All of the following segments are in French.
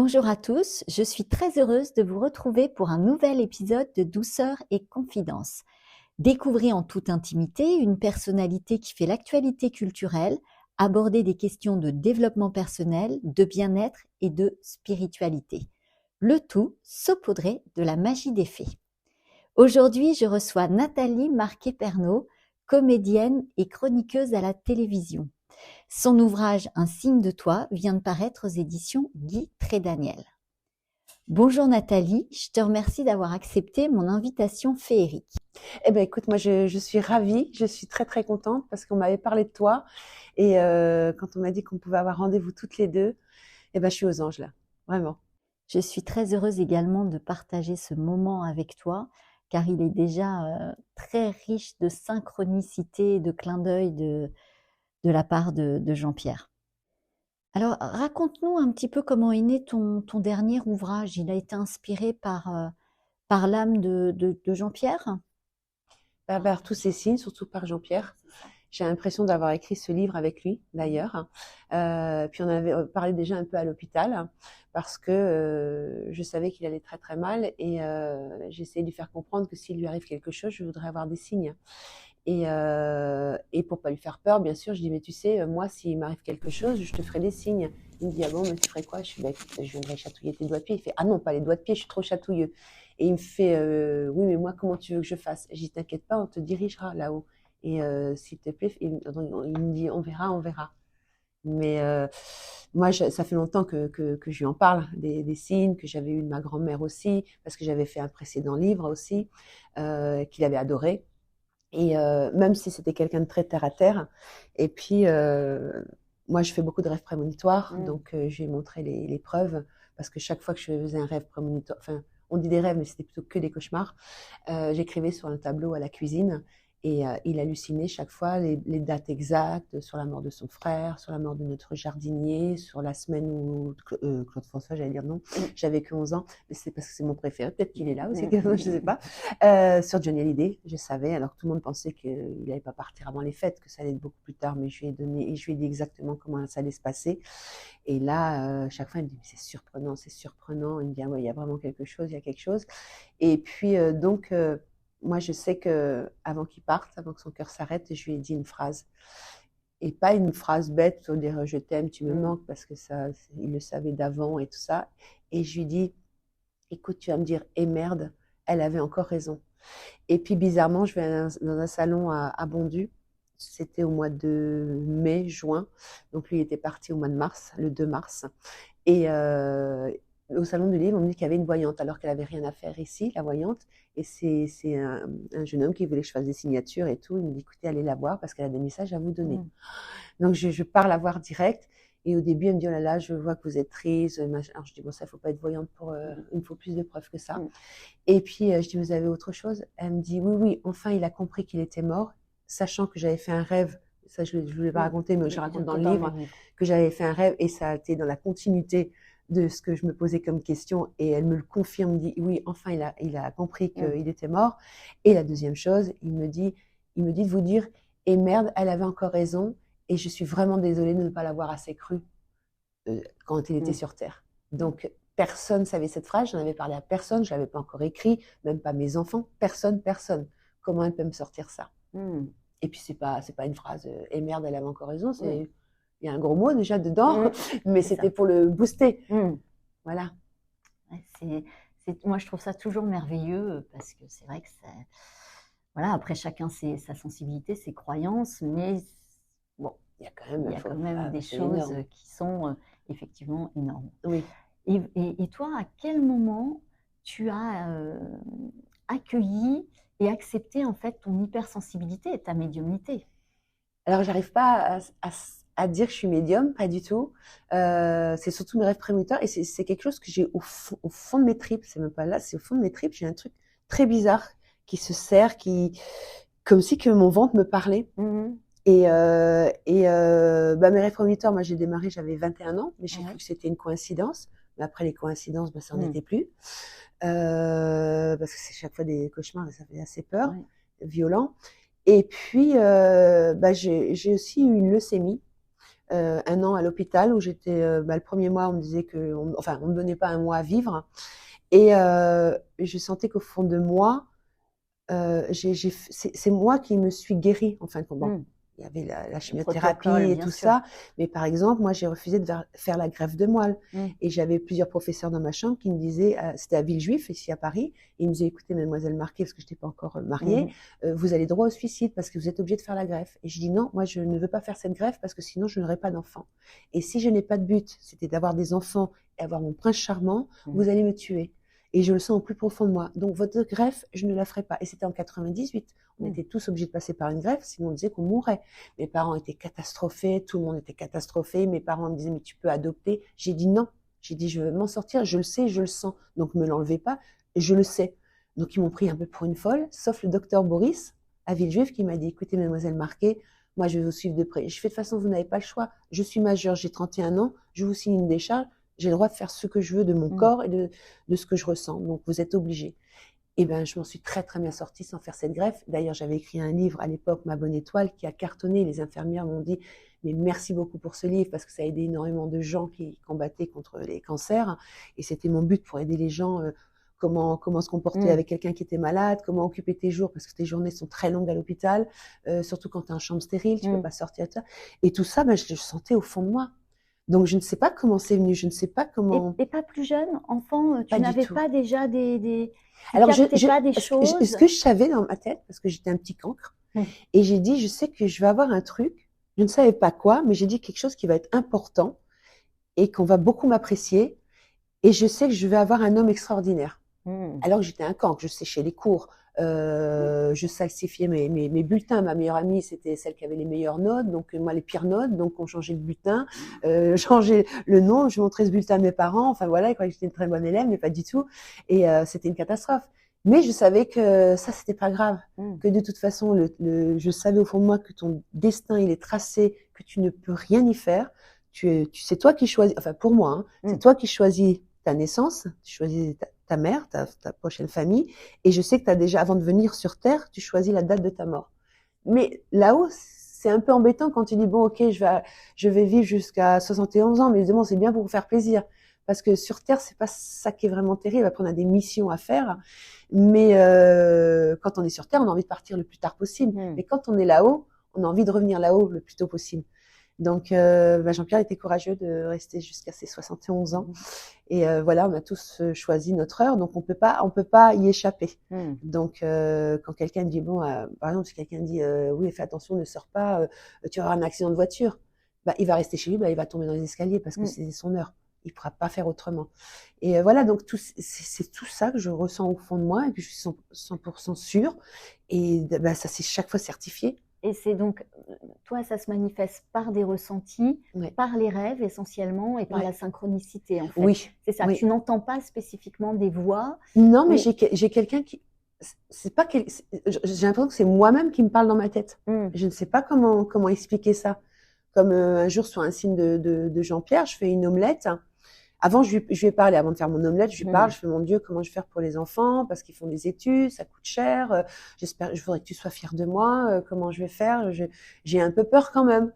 Bonjour à tous, je suis très heureuse de vous retrouver pour un nouvel épisode de Douceur et Confidence. Découvrez en toute intimité une personnalité qui fait l'actualité culturelle, aborder des questions de développement personnel, de bien-être et de spiritualité. Le tout saupoudré de la magie des fées. Aujourd'hui, je reçois Nathalie Marquet-Pernot, comédienne et chroniqueuse à la télévision. Son ouvrage Un signe de toi vient de paraître aux éditions Guy Trédaniel. Bonjour Nathalie, je te remercie d'avoir accepté mon invitation féerique. Eh ben écoute, moi je suis ravie, je suis très très contente parce qu'on m'avait parlé de toi et quand on m'a dit qu'on pouvait avoir rendez-vous toutes les deux, eh ben je suis aux anges là, vraiment. Je suis très heureuse également de partager ce moment avec toi car il est déjà très riche de synchronicité et de clins d'œil de la part de Jean-Pierre. Alors raconte-nous un petit peu comment est né ton dernier ouvrage. Il a été inspiré par l'âme de Jean-Pierre? Par tous ces signes, surtout par Jean-Pierre. J'ai l'impression d'avoir écrit ce livre avec lui, d'ailleurs. Puis on avait parlé déjà un peu à l'hôpital parce que je savais qu'il allait très très mal et j'essayais de lui faire comprendre que s'il lui arrive quelque chose, je voudrais avoir des signes. Et pour pas lui faire peur, bien sûr, je dis mais tu sais, moi, s'il m'arrive quelque chose, je te ferai des signes. Il me dit ah bon, mais tu ferais quoi? Je suis bah écoute, je viendrai chatouiller tes doigts de pied. Il fait ah non, pas les doigts de pied, je suis trop chatouilleux. Et il me fait oui, mais moi, comment tu veux que je fasse? Je dis t'inquiète pas, on te dirigera là-haut. Et s'il te plaît, il me dit on verra, on verra. Mais moi, ça fait longtemps que je lui en parle, des signes que j'avais eu de ma grand-mère aussi, parce que j'avais fait un précédent livre aussi, qu'il avait adoré. Et même si c'était quelqu'un de très terre à terre. Et puis, moi, je fais beaucoup de rêves prémonitoires, donc je lui ai montré les preuves, parce que chaque fois que je faisais un rêve prémonitoire, enfin, on dit des rêves, mais c'était plutôt que des cauchemars, j'écrivais sur un tableau à la cuisine. Et il hallucinait chaque fois les dates exactes sur la mort de son frère, sur la mort de notre jardinier, sur la semaine où Claude François, j'allais dire non, j'avais que 11 ans, mais c'est parce que c'est mon préféré, peut-être qu'il est là aussi, je ne sais pas. Sur Johnny Hallyday, je savais, alors que tout le monde pensait qu'il n'allait pas partir avant les fêtes, que ça allait être beaucoup plus tard, mais je lui ai donné, et je lui ai dit exactement comment ça allait se passer. Et là, chaque fois, il me dit, c'est surprenant, c'est surprenant. Il me dit, ah ouais, il y a vraiment quelque chose, il y a quelque chose. Et puis, moi, je sais que avant qu'il parte, avant que son cœur s'arrête, je lui ai dit une phrase. Et pas une phrase bête pour dire je t'aime, tu me manques, parce que ça, il le savait d'avant et tout ça. Et je lui dis, écoute, tu vas me dire, eh merde, elle avait encore raison. Et puis bizarrement, je vais dans un salon à Bondu. C'était au mois de mai, juin. Donc lui, il était parti au mois de mars, le 2 mars. Et au salon du livre, on me dit qu'il y avait une voyante, alors qu'elle avait rien à faire ici, la voyante. Et c'est un jeune homme qui voulait que je fasse des signatures et tout. Il me dit, écoutez, allez la voir parce qu'elle a des messages à vous donner. Donc je pars la voir direct. Et au début, elle me dit, oh là là, je vois que vous êtes triste. Alors je dis, bon, ça, il ne faut pas être voyante pour... il me faut plus de preuves que ça. Et puis, je dis, vous avez autre chose? Elle me dit, oui, oui, enfin, il a compris qu'il était mort, sachant que j'avais fait un rêve. Ça, je ne voulais pas raconter, mais je raconte dans le livre que j'avais fait un rêve et ça a été dans la continuité de ce que je me posais comme question. Et elle me le confirme, dit, oui, enfin, il a compris qu'il était mort. Et la deuxième chose, il me dit de vous dire, et merde, elle avait encore raison. Et je suis vraiment désolée de ne pas l'avoir assez cru quand il était sur Terre. Donc, personne ne savait cette phrase, j'en avais parlé à personne, je ne l'avais pas encore écrit, même pas mes enfants, personne. Comment elle peut me sortir ça? Et puis, c'est pas une phrase, et merde, elle avait encore raison, il y a un gros mot déjà dedans, mais c'était pour le booster. Voilà. Moi, je trouve ça toujours merveilleux parce que c'est vrai que voilà, après chacun sa sensibilité, ses croyances, mais bon, il y a quand même des choses qui sont effectivement énormes. Oui. Et toi, à quel moment tu as accueilli et accepté en fait ton hypersensibilité et ta médiumnité? Alors, j'arrive pas à dire que je suis médium, pas du tout. C'est surtout mes rêves prémonitoires et c'est quelque chose que j'ai au fond de mes tripes. C'est même pas là, c'est au fond de mes tripes. J'ai un truc très bizarre qui se serre, comme si que mon ventre me parlait. Et mes rêves prémonitoires, moi j'ai démarré, j'avais 21 ans, mais j'ai cru que c'était une coïncidence. Mais après les coïncidences, ça n'en était plus. Parce que c'est chaque fois des cauchemars et ça fait assez peur, violent. Et puis j'ai aussi eu une leucémie un an à l'hôpital où j'étais, le premier mois, on me disait on me donnait pas un mois à vivre. Et je sentais qu'au fond de moi, c'est moi qui me suis guérie, en fin de compte. Bon, il y avait la chimiothérapie et tout ça, mais par exemple, moi, j'ai refusé de faire la greffe de moelle. Et j'avais plusieurs professeurs dans ma chambre qui me disaient, c'était à Villejuif, ici à Paris, et ils me disaient, écoutez, mademoiselle Marquet, parce que je n'étais pas encore mariée, vous allez droit au suicide parce que vous êtes obligée de faire la greffe. Et je dis non, moi, je ne veux pas faire cette greffe parce que sinon, je n'aurai pas d'enfant. Et si je n'ai pas de but, c'était d'avoir des enfants et avoir mon prince charmant, vous allez me tuer. Et je le sens au plus profond de moi. Donc, votre greffe, je ne la ferai pas. Et c'était en 98. On était tous obligés de passer par une greffe, sinon on disait qu'on mourrait. Mes parents étaient catastrophés, tout le monde était catastrophé. Mes parents me disaient, mais tu peux adopter. J'ai dit non. J'ai dit, je vais m'en sortir, je le sais, je le sens. Donc, ne me l'enlevez pas, je le sais. Donc, ils m'ont pris un peu pour une folle, sauf le docteur Boris, à Villejuif, qui m'a dit, écoutez, mademoiselle Marquet, moi, je vais vous suivre de près. Je fais de toute façon, vous n'avez pas le choix. Je suis majeure, j'ai 31 ans, je vous signe une décharge. J'ai le droit de faire ce que je veux de mon corps et de ce que je ressens. Donc, vous êtes obligés. Et ben, je m'en suis très, très bien sortie sans faire cette greffe. D'ailleurs, j'avais écrit un livre à l'époque, Ma bonne étoile, qui a cartonné. Les infirmières m'ont dit, mais merci beaucoup pour ce livre parce que ça a aidé énormément de gens qui combattaient contre les cancers. Et c'était mon but pour aider les gens, comment se comporter avec quelqu'un qui était malade, comment occuper tes jours parce que tes journées sont très longues à l'hôpital, surtout quand tu es en chambre stérile, tu peux pas sortir de ça. Et tout ça, ben, je le sentais au fond de moi. Donc, je ne sais pas comment c'est venu, je ne sais pas comment. Et pas plus jeune, enfant, tu Pas du n'avais tout. pas déjà tu Alors, captais pas des ce choses. que je savais dans ma tête, parce que j'étais un petit cancre, et j'ai dit, je sais que je vais avoir un truc, je ne savais pas quoi, mais j'ai dit quelque chose qui va être important et qu'on va beaucoup m'apprécier, et je sais que je vais avoir un homme extraordinaire. Alors que j'étais un cancre, je séchais les cours, je falsifiais mes bulletins. Ma meilleure amie, c'était celle qui avait les meilleures notes, donc moi les pires notes, donc on changeait le bulletin, changeait le nom, je montrais ce bulletin à mes parents, enfin voilà, ils croyaient que j'étais une très bonne élève, mais pas du tout, et c'était une catastrophe. Mais je savais que ça, c'était pas grave, que de toute façon, je savais au fond de moi que ton destin, il est tracé, que tu ne peux rien y faire, c'est toi qui choisis, enfin pour moi, c'est toi qui choisis ta naissance, tu choisis ta mère, ta prochaine famille, et je sais que tu as déjà, avant de venir sur Terre, tu choisis la date de ta mort. Mais là-haut, c'est un peu embêtant quand tu dis, bon, ok, je vais vivre jusqu'à 71 ans, mais évidemment, c'est bien pour vous faire plaisir. Parce que sur Terre, c'est pas ça qui est vraiment terrible. Après, on a des missions à faire. Mais quand on est sur Terre, on a envie de partir le plus tard possible. Mais quand on est là-haut, on a envie de revenir là-haut le plus tôt possible. Donc, Jean-Pierre était courageux de rester jusqu'à ses 71 ans. Et voilà, on a tous choisi notre heure, donc on peut pas y échapper. Donc, quand quelqu'un dit, bon, par exemple, si quelqu'un dit, oui, fais attention, ne sors pas, tu vas avoir un accident de voiture, bah, il va rester chez lui, bah, il va tomber dans les escaliers parce que c'est son heure. Il pourra pas faire autrement. Et voilà, donc c'est tout ça que je ressens au fond de moi et que je suis 100% sûre. Et bah, ça c'est chaque fois certifié. Et c'est donc, toi, ça se manifeste par des ressentis, par les rêves essentiellement et par la synchronicité, en fait. Oui. C'est ça, tu n'entends pas spécifiquement des voix. Non, mais j'ai quelqu'un qui... j'ai l'impression que c'est moi-même qui me parle dans ma tête. Je ne sais pas comment expliquer ça. Comme un jour, sur un signe de Jean-Pierre, je fais une omelette. Avant, je lui ai parlé, avant de faire mon omelette, je lui parle, je fais, mon Dieu, comment je vais faire pour les enfants, parce qu'ils font des études, ça coûte cher, je voudrais que tu sois fière de moi, comment je vais faire, j'ai un peu peur quand même.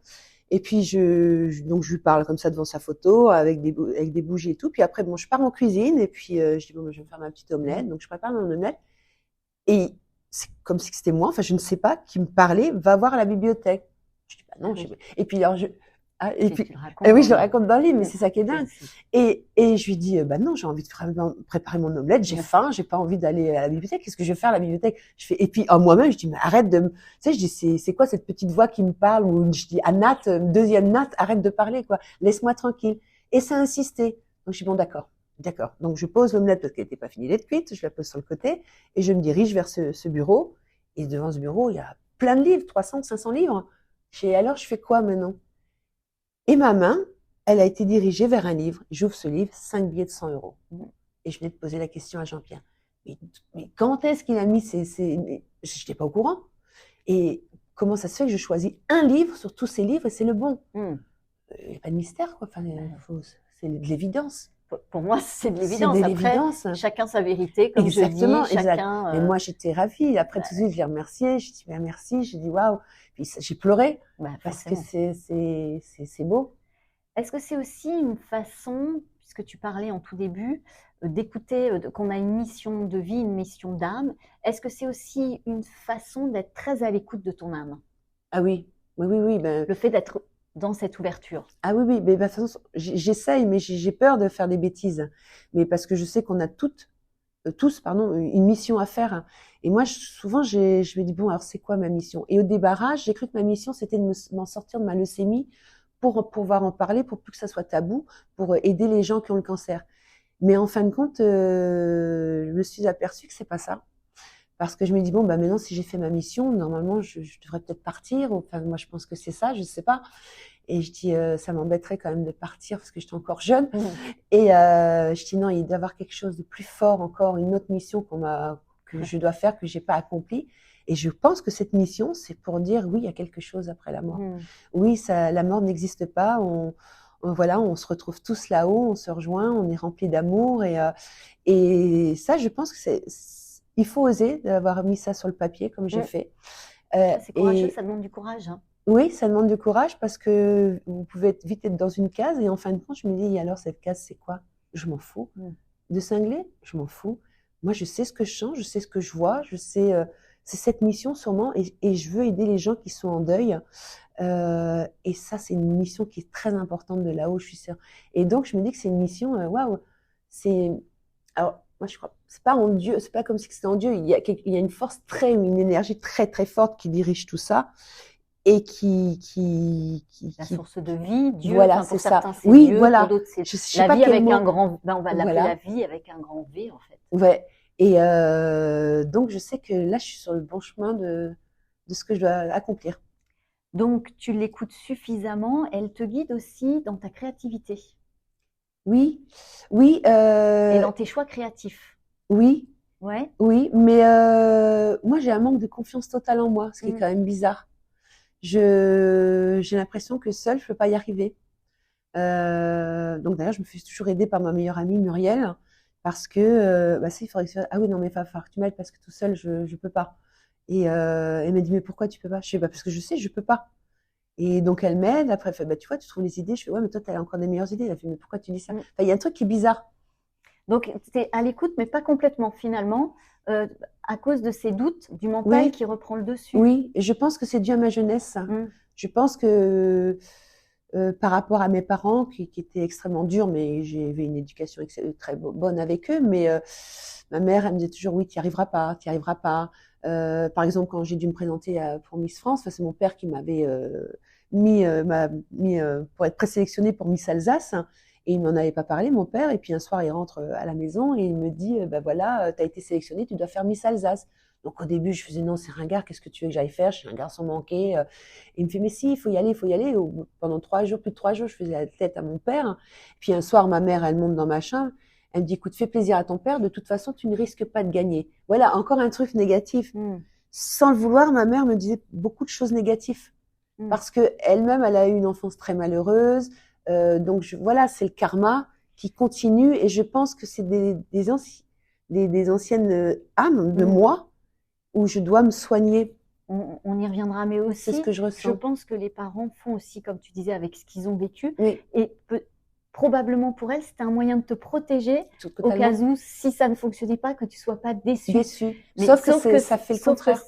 Et puis, donc, je lui parle comme ça devant sa photo, avec des bougies et tout. Puis après, bon, je pars en cuisine, et puis, je dis, bon, je vais me faire ma petite omelette. Donc, je prépare mon omelette. Et c'est comme si c'était moi, enfin, je ne sais pas, qui me parlait, va voir à la bibliothèque. Je dis, bah non, et puis, alors, et puis, oui, je le raconte dans le livre, mais c'est ça qui est dingue. Et je lui dis, bah non, j'ai envie de préparer mon omelette, j'ai faim, j'ai pas envie d'aller à la bibliothèque. Qu'est-ce que je vais faire à la bibliothèque? Et puis, en moi-même, je dis, mais arrête tu sais, je dis, c'est quoi cette petite voix qui me parle? Ou je dis, à Nat, deuxième Nat, arrête de parler, quoi. Laisse-moi tranquille. Et ça a insisté. Donc, je dis, bon, d'accord. Donc, je pose l'omelette parce qu'elle n'était pas finie d'être cuite, je la pose sur le côté et je me dirige vers ce bureau. Et devant ce bureau, il y a plein de livres, 300, 500 livres. Alors, je fais quoi maintenant? Et ma main, elle a été dirigée vers un livre. J'ouvre ce livre, 5 billets de 100 €. Et je venais de poser la question à Jean-Pierre. Mais quand est-ce qu'il a mis je n'étais pas au courant. Et comment ça se fait que je choisis un livre sur tous ces livres et c'est le bon? Il n'y a pas de mystère, quoi. Enfin, c'est de l'évidence. pour moi, c'est de C'est l'évidence. de Après, l'évidence. chacun sa vérité, comme Exactement, je dis, exact. chacun. Et moi, j'étais ravie. Après, tout de suite, je l'ai remercié. Je dis, ben, merci. J'ai dit, waouh. Puis j'ai pleuré parce que Forcément. c'est beau. Est-ce que c'est aussi une façon, puisque tu parlais en tout début, d'écouter, qu'on a une mission de vie, une mission d'âme, est-ce que c'est aussi une façon d'être très à l'écoute de ton âme? Ah oui, oui, oui, oui. Ben, Le fait d'être dans cette ouverture. ah oui, oui. Mais ben, de toute façon, j'essaye, mais j'ai peur de faire des bêtises. Mais parce que je sais qu'on a tous, pardon, une mission à faire. Et moi, souvent, je me dis, bon, alors c'est quoi ma mission? Et au débarrage, j'ai cru que ma mission, c'était de m'en sortir de ma leucémie pour pouvoir en parler, pour plus que ça soit tabou, pour aider les gens qui ont le cancer. Mais en fin de compte, je me suis aperçue que c'est pas ça. Parce que je me dis, bon, bah maintenant, si j'ai fait ma mission, normalement, je devrais peut-être partir. Enfin, moi, je pense que c'est ça, je sais pas. Et je dis, ça m'embêterait quand même de partir parce que j'étais encore jeune. Et je dis, non, il doit y avoir quelque chose de plus fort encore, une autre mission que je dois faire, que j'ai pas accomplie. Et je pense que cette mission, c'est pour dire, oui, il y a quelque chose après la mort. Oui, la mort n'existe pas. Voilà, on se retrouve tous là-haut, on se rejoint, on est rempli d'amour. Et ça, je pense que il faut oser d'avoir mis ça sur le papier, comme j'ai fait. C'est courageux, ça demande du courage. Hein. Oui, ça demande du courage parce que vous pouvez vite être dans une case et en fin de compte, je me dis, alors cette case, c'est quoi? Je m'en fous. De cingler? Je m'en fous. Moi, je sais ce que je sens, je sais ce que je vois, je sais, c'est cette mission sûrement et je veux aider les gens qui sont en deuil. Et ça, c'est une mission qui est très importante de là-haut, je suis sûre. Et donc, je me dis que c'est une mission, waouh, alors, moi, je crois, c'est pas en Dieu, c'est pas comme si c'était en Dieu. Il y a une force une énergie très, très forte qui dirige tout ça et la source de vie, Dieu. Voilà, pour c'est ça. certains, c'est Oui, Dieu, voilà. pour d'autres, c'est Je sais la pas vie quel avec mot. un grand. On va l'appeler Voilà. la vie avec un grand V, en fait. Ouais. Et donc, je sais que là, je suis sur le bon chemin de ce que je dois accomplir. Donc, tu l'écoutes suffisamment. Elle te guide aussi dans ta créativité. Oui, oui. Et dans tes choix créatifs. Oui. Ouais. Oui, mais moi, j'ai un manque de confiance totale en moi, ce qui est quand même bizarre. J'ai l'impression que seule, je peux pas y arriver. Donc d'ailleurs, je me fais toujours aider par ma meilleure amie Muriel, parce que il faudrait que ah oui, non, mais il va falloir que tu m'aides parce que tout seul, je peux pas. Et elle m'a dit, mais pourquoi tu peux pas? Je sais pas, parce que je sais, je peux pas. Et donc elle m'aide. Après, elle fait, tu vois, tu trouves les idées. Je fais, ouais, mais toi, tu as encore des meilleures idées. Elle fait, mais pourquoi tu dis ça? Enfin, il y a un truc qui est bizarre. Donc, tu es à l'écoute, mais pas complètement, finalement, à cause de ces doutes du mental qui reprend le dessus. Oui, et je pense que c'est dû à ma jeunesse. Je pense que par rapport à mes parents, qui étaient extrêmement durs, mais j'avais une éducation très bonne avec eux, mais ma mère, elle me disait toujours, oui, tu n'y arriveras pas, tu n'y arriveras pas. Par exemple, quand j'ai dû me présenter pour Miss France, c'est mon père qui m'avait mis pour être présélectionnée pour Miss Alsace. Et il m'en avait pas parlé, mon père. Et puis un soir, il rentre à la maison et il me dit, voilà, tu as été sélectionnée, tu dois faire Miss Alsace. Donc au début, je faisais, non, c'est ringard, qu'est-ce que tu veux que j'aille faire? Je suis un garçon manqué. Et il me fait, mais si, il faut y aller, il faut y aller. Pendant 3 jours, plus de 3 jours, je faisais la tête à mon père. Puis un soir, ma mère, elle monte dans ma chambre. Elle me dit, écoute, fais plaisir à ton père, de toute façon, tu ne risques pas de gagner. Voilà, encore un truc négatif. Sans le vouloir, ma mère me disait beaucoup de choses négatives. Parce que elle-même, elle a eu une enfance très malheureuse. Donc voilà, c'est le karma qui continue et je pense que c'est des anciennes âmes de moi où je dois me soigner. On y reviendra, mais aussi, c'est ce que je ressens. Je pense que les parents font aussi, comme tu disais, avec ce qu'ils ont vécu. Oui. Et probablement pour elles, c'était un moyen de te protéger au cas où, si ça ne fonctionnait pas, que tu ne sois pas déçue. Mais sauf que ça fait le contraire.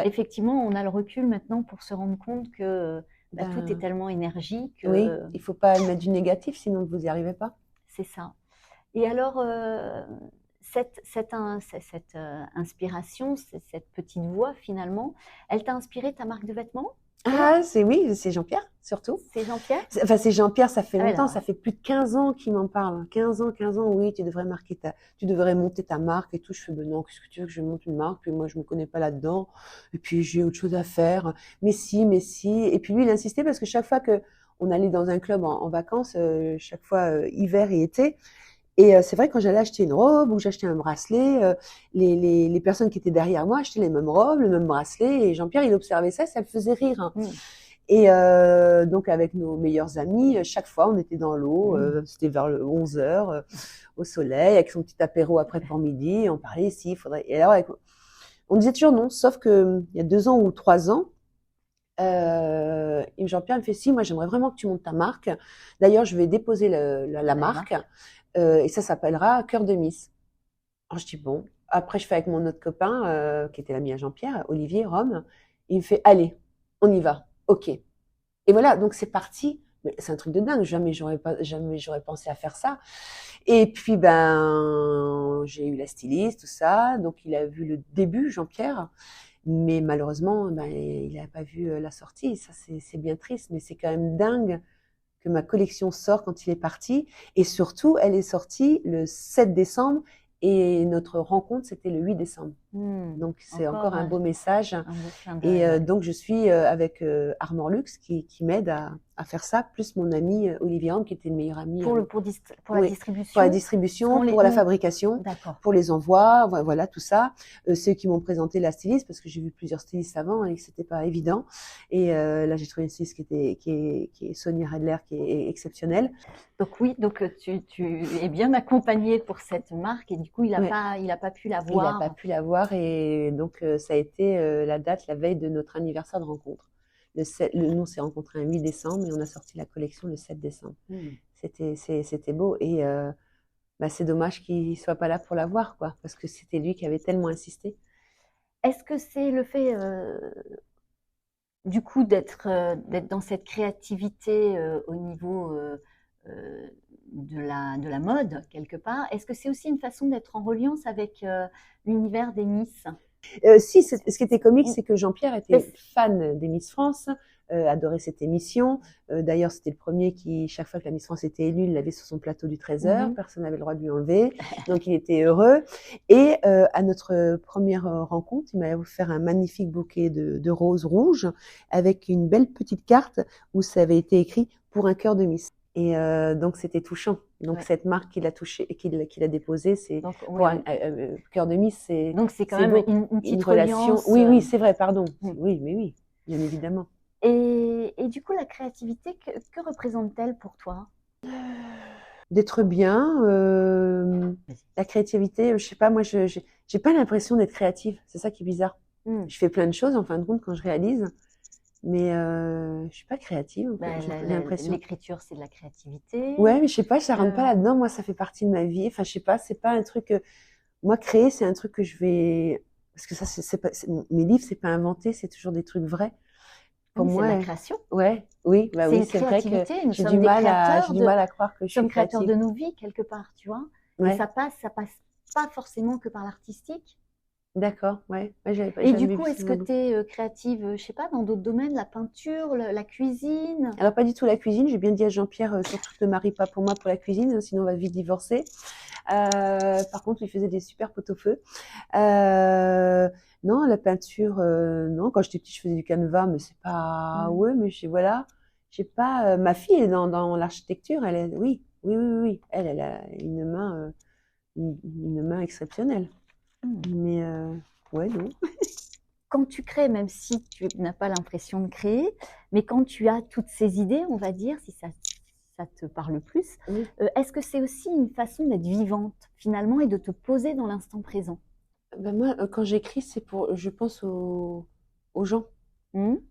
Effectivement, on a le recul maintenant pour se rendre compte que tout est tellement énergie que... Oui, il ne faut pas mettre du négatif, sinon vous n'y arrivez pas. C'est ça. Et alors, cette inspiration, cette petite voix, finalement, elle t'a inspiré ta marque de vêtements? Ah, c'est Jean-Pierre, surtout. C'est Jean-Pierre? Enfin, c'est Jean-Pierre, ça fait longtemps, ça fait plus de 15 ans qu'il m'en parle. 15 ans, oui, tu devrais monter ta marque et tout. Je fais, ben non, qu'est-ce que tu veux que je monte une marque? Puis moi, je me connais pas là-dedans. Et puis, j'ai autre chose à faire. Mais si. Et puis lui, il insistait parce que chaque fois que on allait dans un club en vacances, chaque fois, hiver et été, et c'est vrai, quand j'allais acheter une robe ou j'achetais un bracelet, les personnes qui étaient derrière moi achetaient les mêmes robes, le même bracelet. Et Jean-Pierre, il observait ça, ça le faisait rire. Et donc, avec nos meilleurs amis, chaque fois, on était dans l'eau. C'était vers 11 heures, au soleil, avec son petit apéro après pour midi. On parlait ici, il faudrait. Et alors, on disait toujours non, sauf que il y a 2 ans ou 3 ans, Jean-Pierre me fait si, moi j'aimerais vraiment que tu montes ta marque. D'ailleurs, je vais déposer la marque et ça s'appellera Cœur de Miss. Alors je dis bon. Après, je fais avec mon autre copain qui était l'ami à Jean-Pierre, Olivier Rome. Il me fait allez, on y va. Ok. Et voilà, donc c'est parti. Mais c'est un truc de dingue. Jamais j'aurais pensé à faire ça. Et puis ben, j'ai eu la styliste, tout ça. Donc il a vu le début, Jean-Pierre. Mais malheureusement, ben, il n'a pas vu la sortie. Ça, c'est bien triste, mais c'est quand même dingue que ma collection sort quand il est parti. Et surtout, elle est sortie le 7 décembre et notre rencontre, c'était le 8 décembre. Donc, c'est encore un beau message. Et donc, je suis avec Armand Luxe qui m'aide à faire ça, plus mon ami Olivier Ham, qui était le meilleur ami. Pour la distribution. Pour la distribution, pour la fabrication, pour les envois, voilà, tout ça. Ceux qui m'ont présenté la styliste, parce que j'ai vu plusieurs stylistes avant et que c'était pas évident. Et là, j'ai trouvé une styliste qui est Sonia Redler, qui est exceptionnelle. Donc oui, donc tu es bien accompagnée pour cette marque et du coup, il a pas pu la voir. Il n'a pas pu la voir et donc ça a été la date, la veille de notre anniversaire de rencontre. Nous, on s'est rencontrés le 8 décembre et on a sorti la collection le 7 décembre. C'était beau et bah, c'est dommage qu'il ne soit pas là pour la voir, quoi, parce que c'était lui qui avait tellement insisté. Est-ce que c'est le fait du coup d'être dans cette créativité au niveau de la mode quelque part? Est-ce que c'est aussi une façon d'être en reliance avec l'univers des Miss? Si, ce qui était comique, c'est que Jean-Pierre était fan des Miss France, adorait cette émission. D'ailleurs, c'était le premier qui, chaque fois que la Miss France était élue, il l'avait sur son plateau du 13h. Personne n'avait le droit de lui enlever. Donc, il était heureux. Et à notre première rencontre, il m'a offert un magnifique bouquet de roses rouges avec une belle petite carte où ça avait été écrit « Pour un cœur de Miss ». Et donc, c'était touchant. Donc, cette marque qu'il a touchée et qu'il a déposée, c'est pour un cœur de Miss. Donc, c'est quand même une petite relation. Oui, c'est vrai, pardon. Oui, mais oui, bien évidemment. Et du coup, la créativité, que représente-t-elle pour toi? D'être bien. La créativité, je sais pas, moi, j'ai pas l'impression d'être créative. C'est ça qui est bizarre. Je fais plein de choses, en fin de compte, quand je réalise. Mais je suis pas créative. J'ai l'impression. L'écriture, c'est de la créativité. Ouais, mais je sais pas, ça rentre pas là-dedans. Moi, ça fait partie de ma vie. Enfin, je sais pas, c'est pas un truc. Moi, créer, c'est un truc que je vais. Parce que ça, mes livres, c'est pas inventé, c'est toujours des trucs vrais. Pour moi, c'est la création. Ouais, oui, bah oui, c'est vrai que j'ai du mal à croire que je suis créative. Créateur de nos vies quelque part, tu vois. Ouais. Et ça passe pas forcément que par l'artistique. D'accord, ouais. Et du coup, est-ce que tu es créative, je sais pas, dans d'autres domaines, la peinture, la cuisine? Alors, pas du tout la cuisine. J'ai bien dit à Jean-Pierre, surtout ne te marie pas pour moi pour la cuisine, sinon on va vite divorcer. Par contre, il faisait des super pot-au-feu. Non, la peinture, non. Quand j'étais petite, je faisais du canevas, mais c'est pas. Ouais, mais voilà. J'ai pas. Ma fille est dans l'architecture. Oui. Elle a une main exceptionnelle. Mais ouais, non. Quand tu crées, même si tu n'as pas l'impression de créer, mais quand tu as toutes ces idées, on va dire, si ça te parle plus, est-ce que c'est aussi une façon d'être vivante finalement et de te poser dans l'instant présent? Ben moi, quand j'écris, je pense aux gens.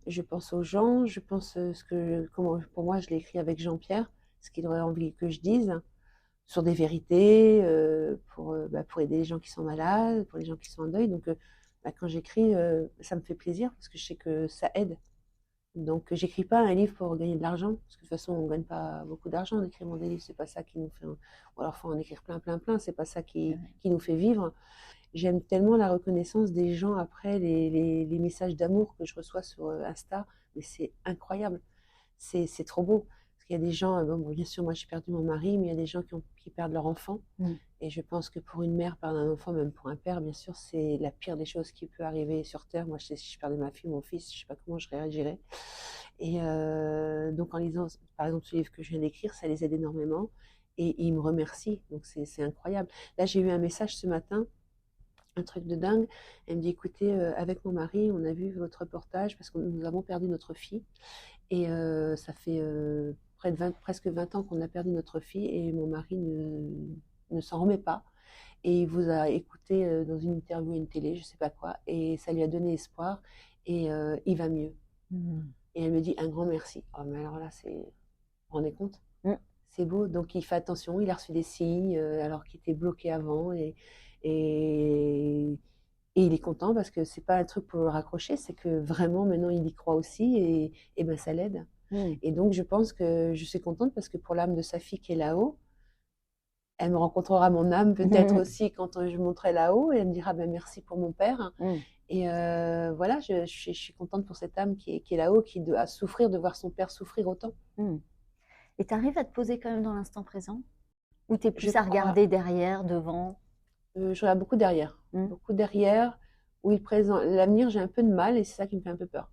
Je pense aux gens, je pense pour moi, je l'ai écrit avec Jean-Pierre, ce qu'il aurait envie que je dise, sur des vérités, pour aider les gens qui sont malades, pour les gens qui sont en deuil. Donc, quand j'écris, ça me fait plaisir parce que je sais que ça aide. Donc, j'écris pas un livre pour gagner de l'argent, parce que de toute façon, on gagne pas beaucoup d'argent en écrivant des livres. C'est pas ça qui nous fait. Ou alors, faut en écrire plein. C'est pas ça qui nous fait vivre. J'aime tellement la reconnaissance des gens après, les messages d'amour que je reçois sur Insta, mais c'est incroyable. C'est trop beau. Parce qu'il y a des gens, bien sûr, moi j'ai perdu mon mari, mais il y a des gens qui perdent leur enfant. Et je pense que pour une mère, perdre un enfant, même pour un père, bien sûr, c'est la pire des choses qui peut arriver sur Terre. Moi, si je perdais ma fille, mon fils, je ne sais pas comment je réagirais. Et donc, en lisant, par exemple, ce livre que je viens d'écrire, ça les aide énormément. Et ils me remercient. Donc, c'est incroyable. Là, j'ai eu un message ce matin un truc de dingue. Elle me dit, écoutez, avec mon mari, on a vu votre reportage parce que nous avons perdu notre fille. Et ça fait près de presque 20 ans qu'on a perdu notre fille et mon mari ne s'en remet pas. Et il vous a écouté dans une interview, une télé, je sais pas quoi, et ça lui a donné espoir et il va mieux. Et elle me dit un grand merci. Oh, mais alors là, vous vous rendez compte? C'est beau. Donc il fait attention, il a reçu des signes alors qu'il était bloqué avant et, et il est content parce que c'est pas un truc pour le raccrocher, c'est que vraiment maintenant il y croit aussi et ben ça l'aide. Et donc je pense que je suis contente parce que pour l'âme de sa fille qui est là-haut, elle me rencontrera mon âme peut-être aussi quand je monterai là-haut et elle me dira ben merci pour mon père. Et voilà, je suis contente pour cette âme qui est là-haut, qui doit souffrir de voir son père souffrir autant. Et tu arrives à te poser quand même dans l'instant présent? Ou tu es plus Je à crois. regarder derrière, devant? Je regarde beaucoup derrière. Beaucoup derrière. Oui, présent. L'avenir, j'ai un peu de mal et c'est ça qui me fait un peu peur.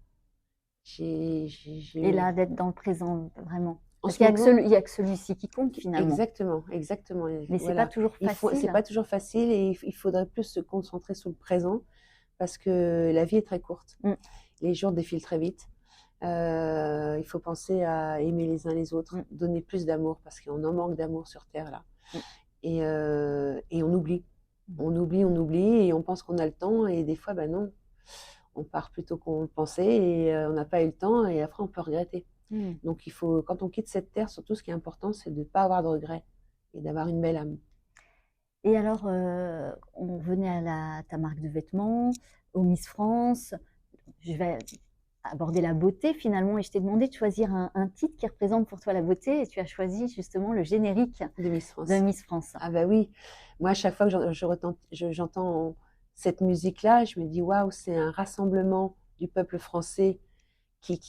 Et là, d'être dans le présent, vraiment. En Parce ce qu'il moment, n'y a que celui-ci qui compte finalement. exactement, exactement. Mais c'est pas toujours facile. C'est pas toujours facile et il faudrait plus se concentrer sur le présent parce que la vie est très courte. Les jours défilent très vite. Il faut penser à aimer les uns les autres, donner plus d'amour parce qu'on en manque d'amour sur Terre là. Et on oublie. On oublie et on pense qu'on a le temps et des fois, ben non, on part plus tôt qu'on le pensait et on n'a pas eu le temps et après on peut regretter. Donc il faut, quand on quitte cette terre, surtout ce qui est important, c'est de ne pas avoir de regrets et d'avoir une belle âme. Et alors, on venait à ta marque de vêtements, au Miss France. Je vais aborder la beauté finalement et je t'ai demandé de choisir un titre qui représente pour toi la beauté et tu as choisi justement le générique de Miss France. Miss France. Ah bah oui, moi à chaque fois que j'entends cette musique-là, je me dis waouh, c'est un rassemblement du peuple français qui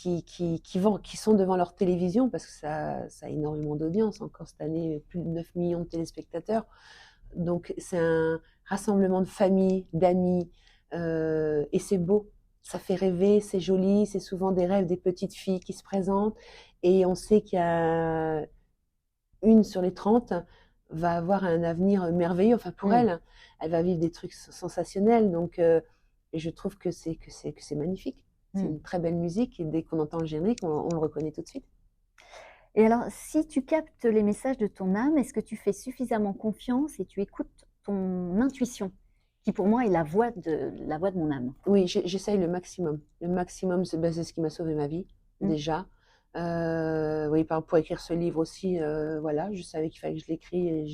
sont devant leur télévision parce que ça a énormément d'audience encore cette année, plus de 9 millions de téléspectateurs. Donc c'est un rassemblement de familles, d'amis et c'est beau. Ça fait rêver, c'est joli, c'est souvent des rêves des petites filles qui se présentent et on sait qu'il y a une sur les 30 va avoir un avenir merveilleux. Enfin, pour elle va vivre des trucs sensationnels. Donc, je trouve que c'est magnifique. C'est une très belle musique et dès qu'on entend le générique, on le reconnaît tout de suite. Et alors, si tu captes les messages de ton âme, est-ce que tu fais suffisamment confiance et tu écoutes ton intuition, qui pour moi est la voix de mon âme? Oui, j'essaye le maximum. Le maximum, c'est ce qui m'a sauvé ma vie, déjà. Oui, pour écrire ce livre aussi, voilà, je savais qu'il fallait que je l'écris et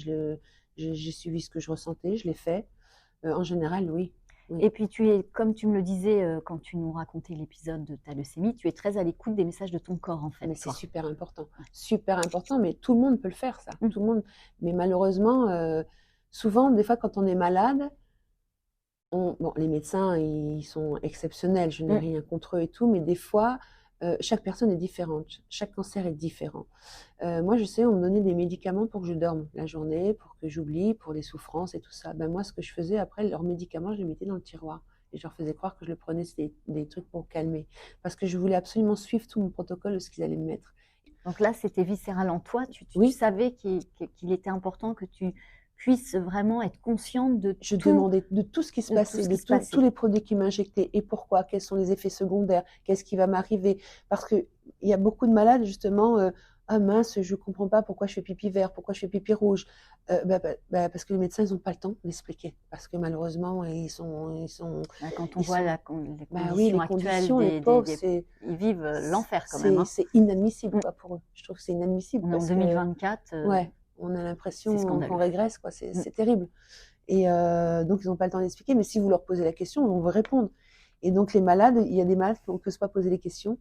j'ai suivi ce que je ressentais, je l'ai fait. En général, oui. Et puis tu es, comme tu me le disais quand tu nous racontais l'épisode de ta leucémie, tu es très à l'écoute des messages de ton corps en fait. Mais c'est super important, mais tout le monde peut le faire ça, tout le monde. Mais malheureusement, souvent, des fois quand on est malade, bon, les médecins, ils sont exceptionnels, je n'ai rien contre eux et tout, mais des fois, chaque personne est différente, chaque cancer est différent. Moi, je sais, on me donnait des médicaments pour que je dorme la journée, pour que j'oublie, pour les souffrances et tout ça. Ben, moi, ce que je faisais après, leurs médicaments, je les mettais dans le tiroir. Et je leur faisais croire que je le prenais, c'était des trucs pour calmer. Parce que je voulais absolument suivre tout mon protocole de ce qu'ils allaient me mettre. Donc là, c'était viscéral en toi. Tu savais qu'il était important que tu puisses vraiment être consciente de Je demandais de tout ce qui se passait, tous les produits qui m'injectaient et pourquoi, quels sont les effets secondaires, qu'est-ce qui va m'arriver. Parce qu'il y a beaucoup de malades, justement, ah mince, je ne comprends pas pourquoi je fais pipi vert, pourquoi je fais pipi rouge. Parce que les médecins, ils n'ont pas le temps d'expliquer. Parce que malheureusement, ils sont quand on voit les conditions actuelles les pauvres, ils vivent l'enfer quand même. C'est inadmissible quoi, pour eux. Je trouve que c'est inadmissible. En 2024. Ouais. On a l'impression qu'on régresse, quoi. C'est terrible. Et donc, ils n'ont pas le temps d'expliquer, mais si vous leur posez la question, on va répondre. Et donc, les malades, il y a des malades qui n'osent pas poser les questions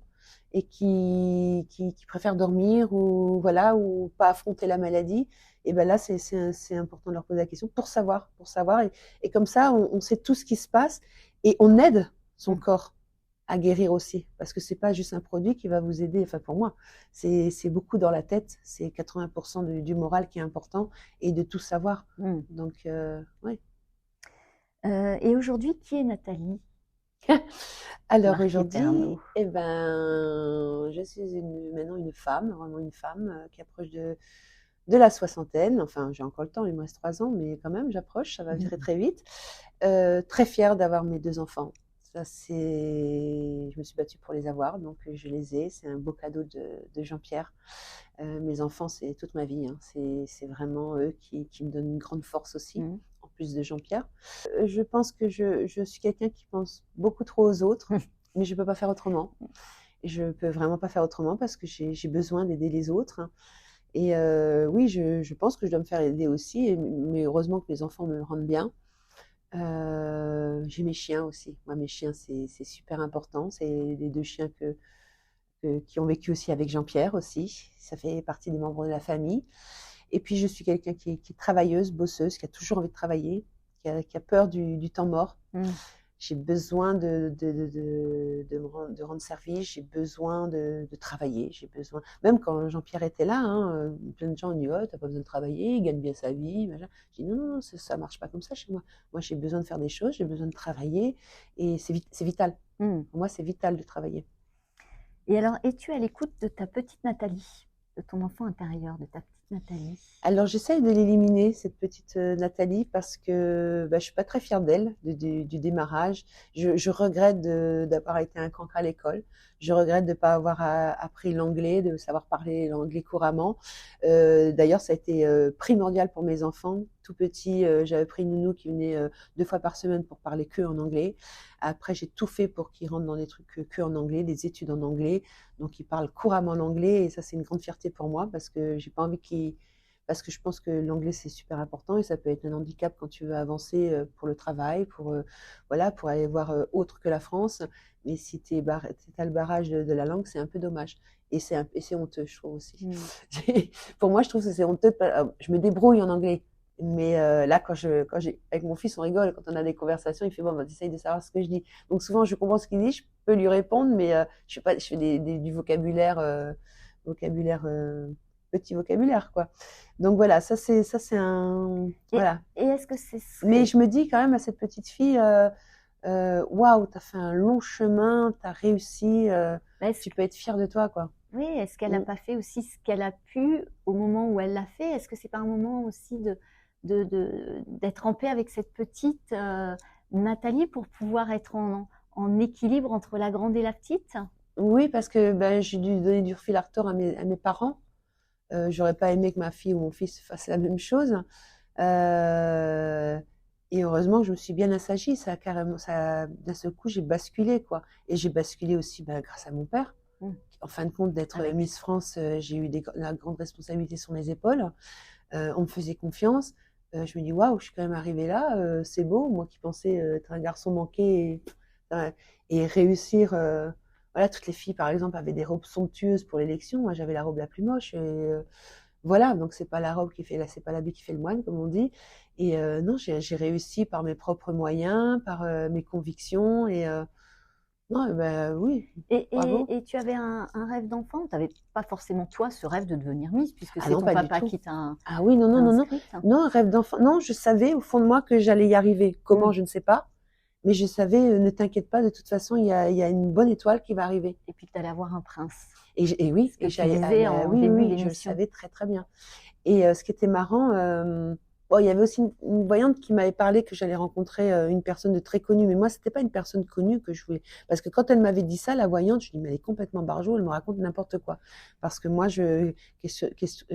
et qui préfèrent dormir ou pas affronter la maladie. Et ben là, c'est important de leur poser la question pour savoir. Et comme ça, on sait tout ce qui se passe et on aide son corps à guérir aussi, parce que c'est pas juste un produit qui va vous aider. Enfin, pour moi, c'est beaucoup dans la tête. C'est 80% du moral qui est important et de tout savoir. Donc, ouais. Et aujourd'hui, qui est Nathalie? Alors aujourd'hui, je suis maintenant une femme, vraiment une femme qui approche de de la soixantaine. Enfin, j'ai encore le temps, il me reste 3 ans, mais quand même, j'approche, ça va très très vite. Très fière d'avoir mes 2 enfants. Ça, je me suis battue pour les avoir, donc je les ai. C'est un beau cadeau de Jean-Pierre. Mes enfants, c'est toute ma vie, hein. C'est vraiment eux qui me donnent une grande force aussi, en plus de Jean-Pierre. Je pense que je suis quelqu'un qui pense beaucoup trop aux autres, mais je peux pas faire autrement. Je peux vraiment pas faire autrement parce que j'ai besoin d'aider les autres. Et oui, je pense que je dois me faire aider aussi, mais heureusement que mes enfants me le rendent bien. J'ai mes chiens aussi. Moi, mes chiens, c'est super important. C'est les 2 chiens qui ont vécu aussi avec Jean-Pierre aussi. Ça fait partie des membres de la famille. Et puis, je suis quelqu'un qui est travailleuse, bosseuse, qui a toujours envie de travailler, qui a peur du temps mort. J'ai besoin de rendre service, j'ai besoin de travailler, j'ai besoin. Même quand Jean-Pierre était là, hein, plein de gens ont dit oh, t'as pas besoin de travailler, il gagne bien sa vie. Machin. J'ai dit non, ça marche pas comme ça chez moi. Moi, j'ai besoin de faire des choses, j'ai besoin de travailler et c'est vital. Pour moi, c'est vital de travailler. Et alors, es-tu à l'écoute de ta petite Nathalie, de ton enfant intérieur, de ta petite Nathalie? Alors, j'essaye de l'éliminer, cette petite Nathalie, parce que je suis pas très fière d'elle, du démarrage. Je regrette d'avoir été un cancre à l'école. Je regrette de ne pas avoir appris l'anglais, de savoir parler l'anglais couramment. D'ailleurs, ça a été primordial pour mes enfants. Tout petit, j'avais pris une nounou qui venait 2 fois par semaine pour parler que en anglais. Après, j'ai tout fait pour qu'ils rentrent dans des trucs que en anglais, des études en anglais. Donc, ils parlent couramment l'anglais et ça, c'est une grande fierté pour moi parce que j'ai pas envie parce que je pense que l'anglais c'est super important et ça peut être un handicap quand tu veux avancer pour le travail, voilà, pour aller voir autre que la France. Mais si tu as le barrage de la langue, c'est un peu dommage. Et c'est honteux, je trouve aussi. Pour moi, je trouve que c'est honteux. Je me débrouille en anglais. Mais là, avec mon fils, on rigole. Quand on a des conversations, il fait bon, t'essayes de savoir ce que je dis. Donc souvent, je comprends ce qu'il dit, je peux lui répondre, mais je fais du vocabulaire, petit vocabulaire, quoi. Donc voilà, ça c'est un voilà. Et est-ce que c'est Mais je me dis quand même à cette petite fille, waouh, t'as fait un long chemin, t'as réussi, tu peux être fière de toi, quoi. Oui, est-ce qu'elle n'a pas fait aussi ce qu'elle a pu au moment où elle l'a fait? Est-ce que c'est pas un moment aussi d'être en paix avec cette petite Nathalie pour pouvoir être en équilibre entre la grande et la petite? Oui, parce que j'ai dû donner du fil à retordre à mes parents. J'aurais pas aimé que ma fille ou mon fils fassent la même chose. Et heureusement que je me suis bien assagie. D'un seul coup, j'ai basculé, quoi. Et j'ai basculé aussi grâce à mon père. En fin de compte, d'être Miss France, j'ai eu la grande responsabilité sur mes épaules. On me faisait confiance. Je me dis, waouh, je suis quand même arrivée là. C'est beau. Moi qui pensais être un garçon manqué et réussir. Voilà, toutes les filles, par exemple, avaient des robes somptueuses pour l'élection. Moi, j'avais la robe la plus moche. Voilà, donc c'est pas la robe c'est pas l'habit qui fait le moine, comme on dit. Et non, j'ai réussi par mes propres moyens, par mes convictions. Et non, oui. Bravo. Et tu avais un rêve d'enfant? Tu n'avais pas forcément, toi, ce rêve de devenir Miss, puisque c'est non, ton pas papa du tout. qui t'a Ah oui, non, inscrite. Non, rêve d'enfant. Non, je savais au fond de moi que j'allais y arriver. Comment, je ne sais pas. Mais je savais, ne t'inquiète pas, de toute façon, il y a une bonne étoile qui va arriver. Et puis que tu allais avoir un prince. Et oui, ce que tu disais en début d'émission. Je le savais très très bien. Et ce qui était marrant, il y avait aussi une voyante qui m'avait parlé que j'allais rencontrer une personne de très connue. Mais moi, c'était pas une personne connue que je voulais. Parce que quand elle m'avait dit ça, la voyante, je me dis, mais elle est complètement barjot, elle me raconte n'importe quoi. Parce que moi,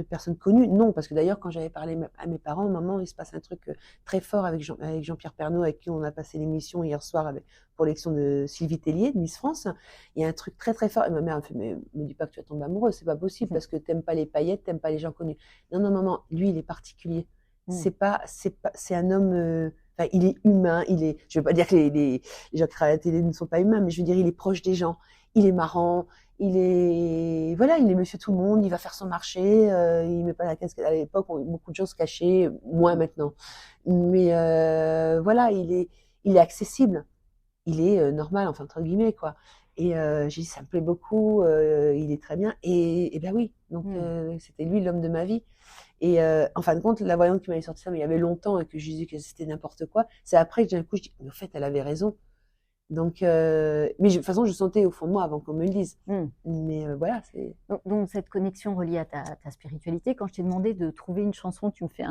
personne connue, non. Parce que d'ailleurs, quand j'avais parlé à mes parents, maman, il se passe un truc très fort avec Jean-Pierre Pernaut, avec qui on a passé l'émission hier soir pour l'élection de Sylvie Tellier, de Miss France. Il y a un truc très très fort. Et ma mère me fait, mais me dis pas que tu vas tomber amoureuse, c'est pas possible parce que t'aimes pas les paillettes, t'aimes pas les gens connus. Non, non, non, non, lui, il est particulier. C'est un homme, il est humain, je veux pas dire que les gens qui travaillent à la télé ne sont pas humains, mais je veux dire, il est proche des gens, il est marrant, il est monsieur tout le monde, il va faire son marché, il met pas la casquette. À l'époque, beaucoup de gens se cachaient, moins maintenant. Mais voilà, il est accessible, il est normal, enfin, entre guillemets, quoi. Et j'ai dit, ça me plaît beaucoup, il est très bien. Et ben oui, donc c'était lui l'homme de ma vie. Et en fin de compte, la voyante qui m'avait sorti ça, mais il y avait longtemps et que je disais que c'était n'importe quoi, c'est après que d'un coup, je dis, mais en fait, elle avait raison. Donc, mais de toute façon, je sentais au fond de moi avant qu'on me le dise. Mm. Mais voilà, c'est. Donc, cette connexion reliée à ta spiritualité, quand je t'ai demandé de trouver une chanson, tu me fais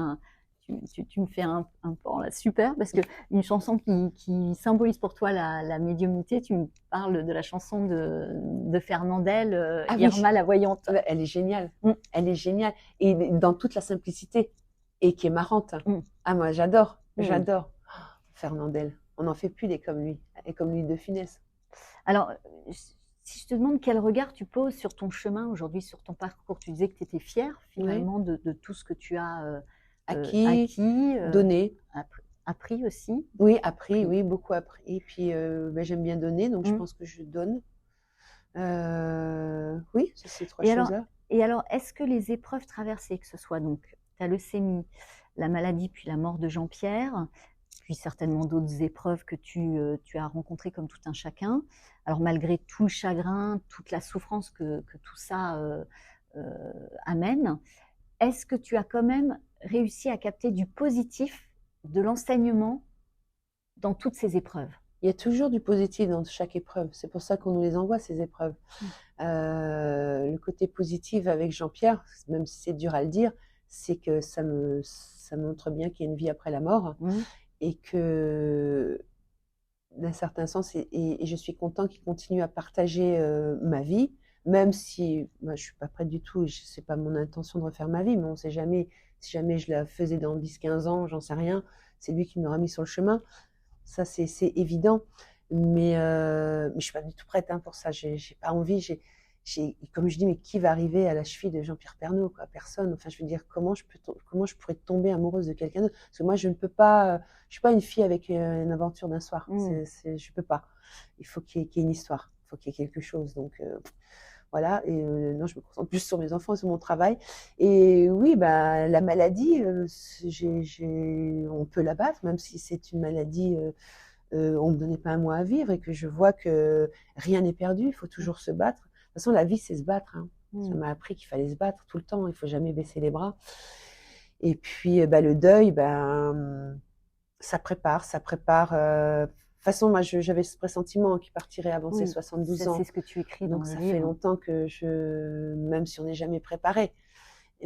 tu me fais un pan là, super, parce que une chanson qui symbolise pour toi la médiumnité, tu me parles de la chanson de Fernandel, Ah oui. Irma la voyante. Elle est géniale. Mm. Elle est géniale. Et dans toute la simplicité. Et qui est marrante. Mm. Ah, moi, j'adore. Mm. J'adore. Oh, Fernandel. On n'en fait plus des comme lui. Et comme lui de finesse. Alors, si je te demande quel regard tu poses sur ton chemin aujourd'hui, sur ton parcours, tu disais que tu étais fière finalement de tout ce que tu as acquis, donné. Appris aussi. Oui, appris, oui, beaucoup appris. Et puis, j'aime bien donner, donc je pense que je donne. Oui, c'est ces trois choses-là. Et alors, est-ce que les épreuves traversées, que ce soit donc ta leucémie, la maladie, puis la mort de Jean-Pierre, puis certainement d'autres épreuves que tu as rencontrées comme tout un chacun, alors malgré tout le chagrin, toute la souffrance que tout ça amène, est-ce que tu as quand même réussi à capter du positif, de l'enseignement dans toutes ces épreuves? Il y a toujours du positif dans chaque épreuve. C'est pour ça qu'on nous les envoie, ces épreuves. Le côté positif avec Jean-Pierre, même si c'est dur à le dire, c'est que ça montre bien qu'il y a une vie après la mort. Et que, d'un certain sens, et je suis content qu'il continue à partager ma vie, même si moi, je ne suis pas prête du tout, ce n'est pas mon intention de refaire ma vie, mais on ne sait jamais, si jamais je la faisais dans 10-15 ans, j'en sais rien, c'est lui qui m'aura mis sur le chemin. Ça, c'est évident. Mais je ne suis pas du tout prête pour ça. Je n'ai pas envie. Comme je dis, mais qui va arriver à la cheville de Jean-Pierre Pernaut, quoi? Personne. Enfin, je veux dire, comment je pourrais tomber amoureuse de quelqu'un d'autre? Parce que moi, je ne peux pas. Je ne suis pas une fille avec une aventure d'un soir. Je ne peux pas. Il faut qu'il y ait une histoire. Il faut qu'il y ait quelque chose. Donc, voilà. Et non, je me concentre plus sur mes enfants et sur mon travail. Et oui, la maladie, on peut la battre, même si c'est une maladie. On ne me donnait pas un mois à vivre et que je vois que rien n'est perdu. Il faut toujours se battre. De toute façon, la vie, c'est se battre. Ça m'a appris qu'il fallait se battre tout le temps. Il ne faut jamais baisser les bras. Et puis, le deuil, ça prépare. De toute façon, moi, j'avais ce pressentiment qu'il partirait avant ses 72 ans. C'est ce que tu écris dans Donc, le ça livre. fait longtemps que même si on n'est jamais préparé,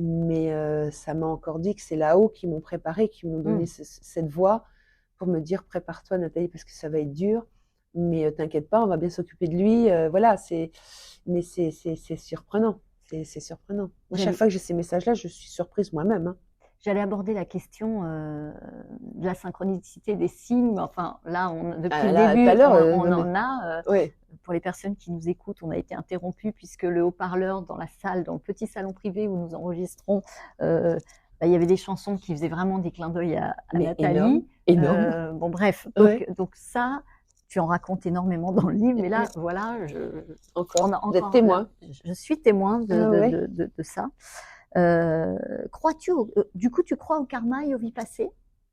mais ça m'a encore dit que c'est là-haut qu'ils m'ont préparé, qu'ils m'ont donné cette voie pour me dire prépare-toi, Nathalie, parce que ça va être dur. Mais t'inquiète pas, on va bien s'occuper de lui. Voilà, mais c'est surprenant. C'est surprenant. Moi, chaque fois que j'ai ces messages-là, je suis surprise moi-même. J'allais aborder la question de la synchronicité des signes. Enfin, là, depuis le début, on en a. Pour les personnes qui nous écoutent, on a été interrompus puisque le haut-parleur dans la salle, dans le petit salon privé où nous enregistrons, il y avait des chansons qui faisaient vraiment des clins d'œil à Nathalie. Énorme. Bon, bref. Donc ça, tu en racontes énormément dans le livre. Mais là, voilà, vous êtes témoin. Je suis témoin de ça. Du coup, tu crois au karma et aux vies passées?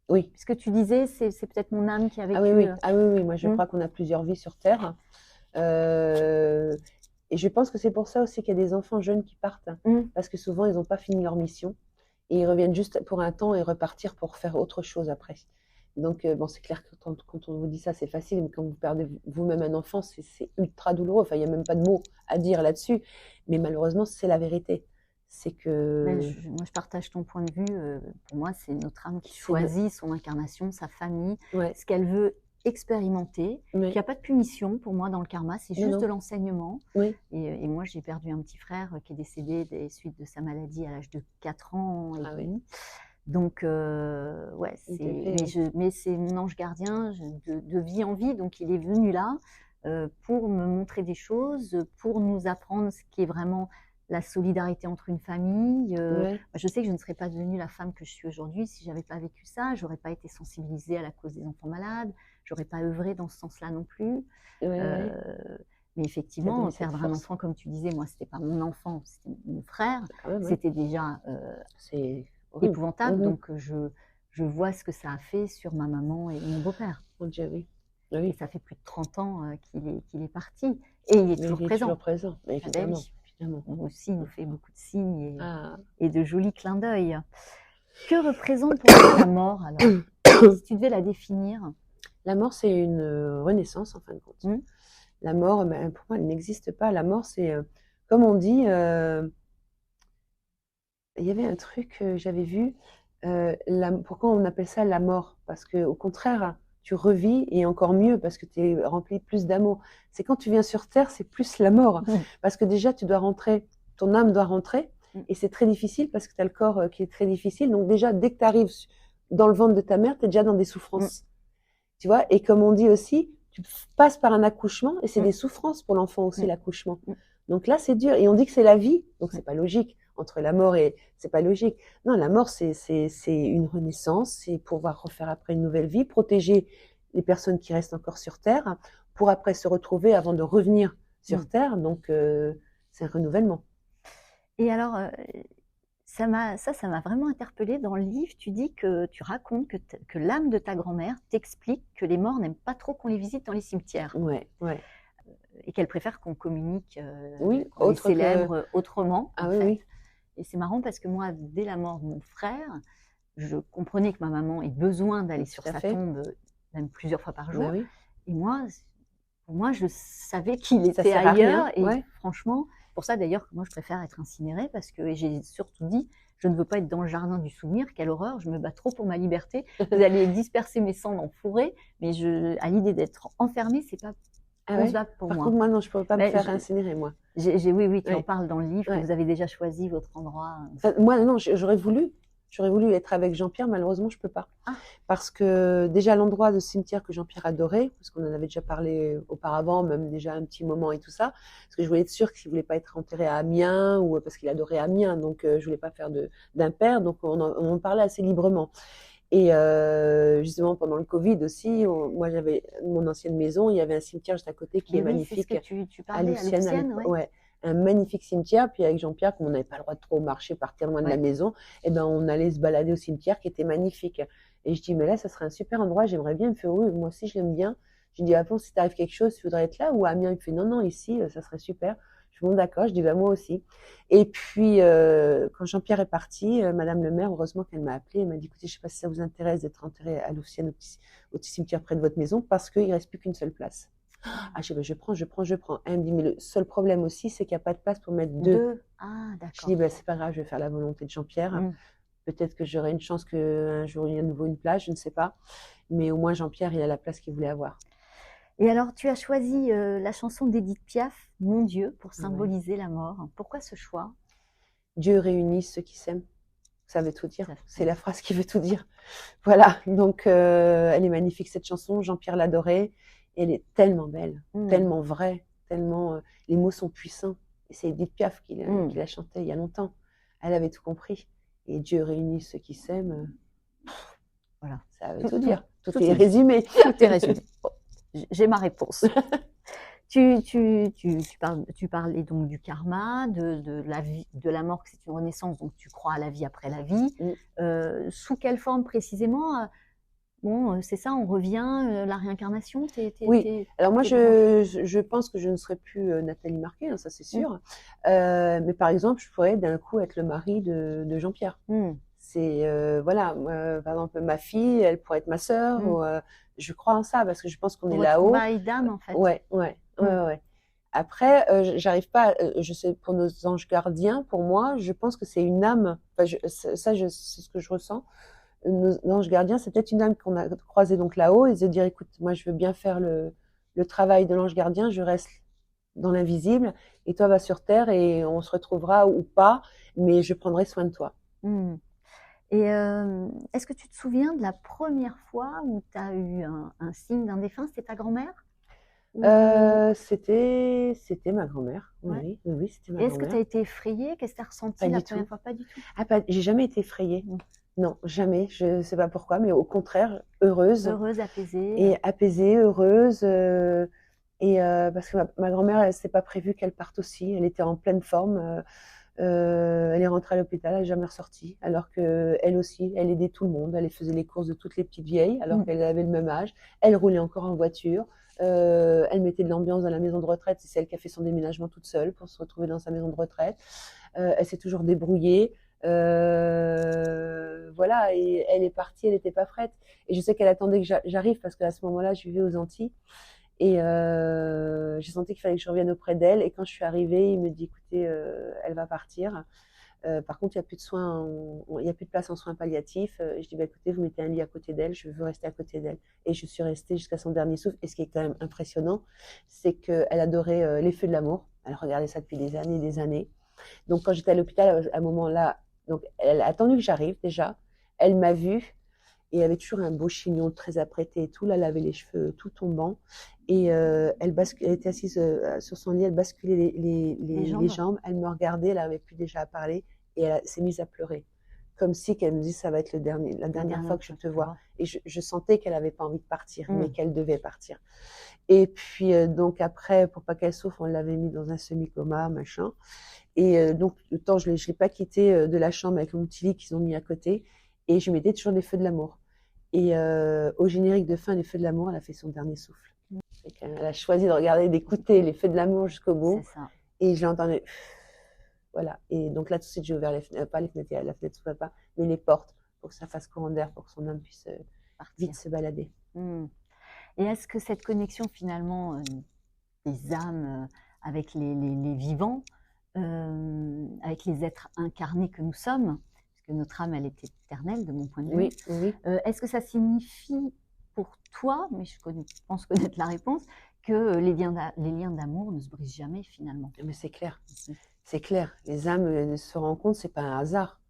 Oui. Puisque tu disais, c'est peut-être mon âme qui a vécu. Oui. Moi, je crois qu'on a plusieurs vies sur Terre. Et je pense que c'est pour ça aussi qu'il y a des enfants jeunes qui partent. Parce que souvent, ils n'ont pas fini leur mission. Et ils reviennent juste pour un temps et repartir pour faire autre chose après. Donc, c'est clair que quand on vous dit ça, c'est facile. Mais quand vous perdez vous-même un enfant, c'est ultra douloureux. Enfin, il n'y a même pas de mots à dire là-dessus. Mais malheureusement, c'est la vérité. C'est que... moi, je partage ton point de vue. Pour moi, c'est notre âme qui choisit son incarnation, sa famille, ce qu'elle veut expérimenter. Il n'y a pas de punition pour moi dans le karma, c'est juste de l'enseignement. Et moi, j'ai perdu un petit frère qui est décédé des suites de sa maladie à l'âge de 4 ans et demi. Donc, mais c'est mon ange gardien de vie en vie. Donc, il est venu là pour me montrer des choses, pour nous apprendre ce qui est vraiment la solidarité entre une famille. Je sais que je ne serais pas devenue la femme que je suis aujourd'hui si je n'avais pas vécu ça. Je n'aurais pas été sensibilisée à la cause des enfants malades. Je n'aurais pas œuvré dans ce sens-là non plus. Mais effectivement, perdre un enfant, comme tu disais, moi, ce n'était pas mon enfant, c'était mon frère. C'était déjà épouvantable. Donc, je vois ce que ça a fait sur ma maman et mon beau-père. Et ça fait plus de 30 ans qu'il est parti. Et il est toujours présent. Toujours présent, évidemment. Nous aussi, il nous fait beaucoup de signes et de jolis clins d'œil. Que représente pour toi la mort, alors? Si tu devais la définir? La mort, c'est une renaissance, en fin de compte. La mort, pour moi, elle n'existe pas. La mort, c'est, comme on dit, il y avait un truc que j'avais vu. Pourquoi on appelle ça la mort? Parce qu'au contraire, tu revis et encore mieux parce que tu es rempli plus d'amour. C'est quand tu viens sur Terre, c'est plus la mort. Parce que déjà, tu dois rentrer, ton âme doit rentrer et c'est très difficile parce que tu as le corps qui est très difficile. Donc déjà, dès que tu arrives dans le ventre de ta mère, tu es déjà dans des souffrances. Tu vois? Et comme on dit aussi, tu passes par un accouchement et c'est des souffrances pour l'enfant aussi, l'accouchement. Donc là, c'est dur. Et on dit que c'est la vie, donc c'est pas logique. Entre la mort et c'est pas logique. Non, la mort, c'est une renaissance, c'est pouvoir refaire après une nouvelle vie, protéger les personnes qui restent encore sur Terre, pour après se retrouver avant de revenir sur Terre. Donc c'est un renouvellement. Et alors, ça m'a vraiment interpellée. Dans le livre, tu racontes que l'âme de ta grand-mère t'explique que les morts n'aiment pas trop qu'on les visite dans les cimetières. Ouais. Et qu'elle préfère qu'on communique, qu'on les célèbre autrement. Ah oui. Et c'est marrant parce que moi, dès la mort de mon frère, je comprenais que ma maman ait besoin d'aller sur sa tombe, même plusieurs fois par jour. Bah oui. Et pour moi, je savais qu'il était ailleurs. Et franchement, pour ça d'ailleurs que moi, je préfère être incinérée parce que j'ai surtout dit, je ne veux pas être dans le jardin du souvenir, quelle horreur, je me bats trop pour ma liberté. Vous allez disperser mes cendres en forêt, mais à l'idée d'être enfermée, c'est pas concevable pour moi. Par contre, moi, non, je ne pourrais pas me faire incinérer, moi. Oui, tu en parles dans le livre, que vous avez déjà choisi votre endroit. Enfin, moi, non, j'aurais voulu être avec Jean-Pierre, malheureusement, je ne peux pas. Parce que déjà, l'endroit de cimetière que Jean-Pierre adorait, parce qu'on en avait déjà parlé auparavant, même déjà un petit moment et tout ça, parce que je voulais être sûre qu'il ne voulait pas être enterré à Amiens, ou parce qu'il adorait Amiens, donc je ne voulais pas faire d'impair, donc on en parlait assez librement. Et justement, pendant le Covid aussi, moi j'avais mon ancienne maison, il y avait un cimetière juste à côté qui est magnifique. C'est ce que tu parlais, à Lucienne, un magnifique cimetière. Puis avec Jean-Pierre, comme on n'avait pas le droit de trop marcher, partir loin de la maison, et ben on allait se balader au cimetière qui était magnifique. Et je dis, mais là, ça serait un super endroit, j'aimerais bien. Il me fait, oui, moi aussi je l'aime bien. Je dis, avant, si t'arrive quelque chose, tu voudrais être là ou à Amiens? Il me fait, non, ici, ça serait super. Je dis, bon, d'accord. Je dis, bah, moi aussi. Et puis, quand Jean-Pierre est parti, Madame le maire, heureusement qu'elle m'a appelée, elle m'a dit, écoutez, je sais pas si ça vous intéresse d'être enterré à Louvciennes, au petit cimetière près de votre maison, parce qu'il reste plus qu'une seule place. Ah, je dis, bah, je prends. Elle me dit, mais le seul problème aussi, c'est qu'il n'y a pas de place pour mettre deux. Ah, d'accord. Je dis, bah, c'est pas grave, je vais faire la volonté de Jean-Pierre. Peut-être que j'aurai une chance qu'un jour il y ait à nouveau une place, je ne sais pas. Mais au moins, Jean-Pierre, il a la place qu'il voulait avoir. Et alors, tu as choisi la chanson d'Édith Piaf, Mon Dieu, pour symboliser la mort. Pourquoi ce choix? Dieu réunit ceux qui s'aiment. Ça veut tout dire. C'est la phrase qui veut tout dire. Voilà. Donc, elle est magnifique, cette chanson. Jean-Pierre l'adorait. Elle est tellement belle, tellement vraie, tellement. Les mots sont puissants. Et c'est Édith Piaf qui l'a chanté il y a longtemps. Elle avait tout compris. Et Dieu réunit ceux qui s'aiment. Voilà. Ça veut tout dire. Tout est résumé. Tout est résumé. Bon, j'ai ma réponse. Tu parlais donc du karma, de la vie, de la mort, que c'est une renaissance, donc tu crois à la vie après la vie. Sous quelle forme précisément? Bon, c'est ça, on revient, la réincarnation. Oui. Alors moi, je pense que je ne serai plus Nathalie Marquet, hein, ça c'est sûr. Mais par exemple, je pourrais d'un coup être le mari de Jean-Pierre. C'est voilà, par exemple, ma fille, elle pourrait être ma sœur. Ou, je crois en ça parce que je pense qu'on est là-haut. D'âme, en fait. Ouais. Après, j'arrive pas. Je sais pour nos anges gardiens, pour moi, je pense que c'est une âme. Enfin, c'est ce que je ressens. Nos anges gardiens, c'est peut-être une âme qu'on a croisée donc là-haut et de dire, écoute, moi, je veux bien faire le travail de l'ange gardien. Je reste dans l'invisible et toi vas sur terre et on se retrouvera ou pas, mais je prendrai soin de toi. Et est-ce que tu te souviens de la première fois où tu as eu un signe d'un défunt? C'était ta grand-mère? C'était ma grand-mère. Oui, c'était ma grand-mère. Est-ce que tu as été effrayée? Qu'est-ce que tu as ressenti la première fois? Pas du tout. J'ai jamais été effrayée. Non, jamais. Je sais pas pourquoi, mais au contraire, heureuse. Heureuse, apaisée. Et apaisée, heureuse. Parce que ma grand-mère, c'était pas prévu qu'elle parte aussi. Elle était en pleine forme. Elle est rentrée à l'hôpital, elle n'est jamais ressortie. Alors qu'elle aussi, elle aidait tout le monde. Elle faisait les courses de toutes les petites vieilles, alors qu'elle avait le même âge. Elle roulait encore en voiture. Elle mettait de l'ambiance dans la maison de retraite. C'est celle qui a fait son déménagement toute seule pour se retrouver dans sa maison de retraite. Elle s'est toujours débrouillée. Voilà, et elle est partie, elle n'était pas prête. Et je sais qu'elle attendait que j'arrive parce qu'à ce moment-là, je vivais aux Antilles. Et j'ai senti qu'il fallait que je revienne auprès d'elle. Et quand je suis arrivée, il me dit, écoutez, elle va partir. Par contre, il n'y a plus de soins, il y a plus de place en soins palliatifs. Et je dis, bah, écoutez, vous mettez un lit à côté d'elle, je veux rester à côté d'elle. Et je suis restée jusqu'à son dernier souffle. Et ce qui est quand même impressionnant, c'est qu'elle adorait les feux de l'amour. Elle regardait ça depuis des années et des années. Donc, quand j'étais à l'hôpital, à un moment-là, donc, elle a attendu que j'arrive déjà. Elle m'a vue et elle avait toujours un beau chignon très apprêté et tout. Là, elle avait les cheveux tout tombants. Et elle était assise sur son lit, elle basculait les jambes. Elle me regardait, elle n'arrivait plus déjà à parler et elle s'est mise à pleurer. Comme si qu'elle me dit, ça va être la dernière fois que je te vois. Et je sentais qu'elle n'avait pas envie de partir, mais qu'elle devait partir. Et puis, donc après, pour pas qu'elle souffre, on l'avait mis dans un semi-coma, machin. Et donc, le temps, je l'ai pas quitté de la chambre avec mon petit lit qu'ils ont mis à côté. Et je mettais toujours les feux de l'amour. Et au générique de fin des Feux de l'amour, elle a fait son dernier souffle. Elle a choisi de regarder, d'écouter les Feux de l'amour jusqu'au bout. C'est ça. Et je l'ai entendu. Voilà. Et donc là, tout de suite, j'ai ouvert les fenêtres, pas les fenêtres, la fenêtre sous papa, mais les portes pour que ça fasse courant d'air, pour que son âme puisse vite se balader. Et est-ce que cette connexion finalement des âmes avec les vivants, avec les êtres incarnés que nous sommes, parce que notre âme, elle est éternelle de mon point de vue, Oui, oui. Est-ce que ça signifie pour toi, mais je pense connaître la réponse, que les liens d'amour ne se brisent jamais finalement? Mais c'est clair. C'est clair. Les âmes se rencontrent, c'est pas un hasard.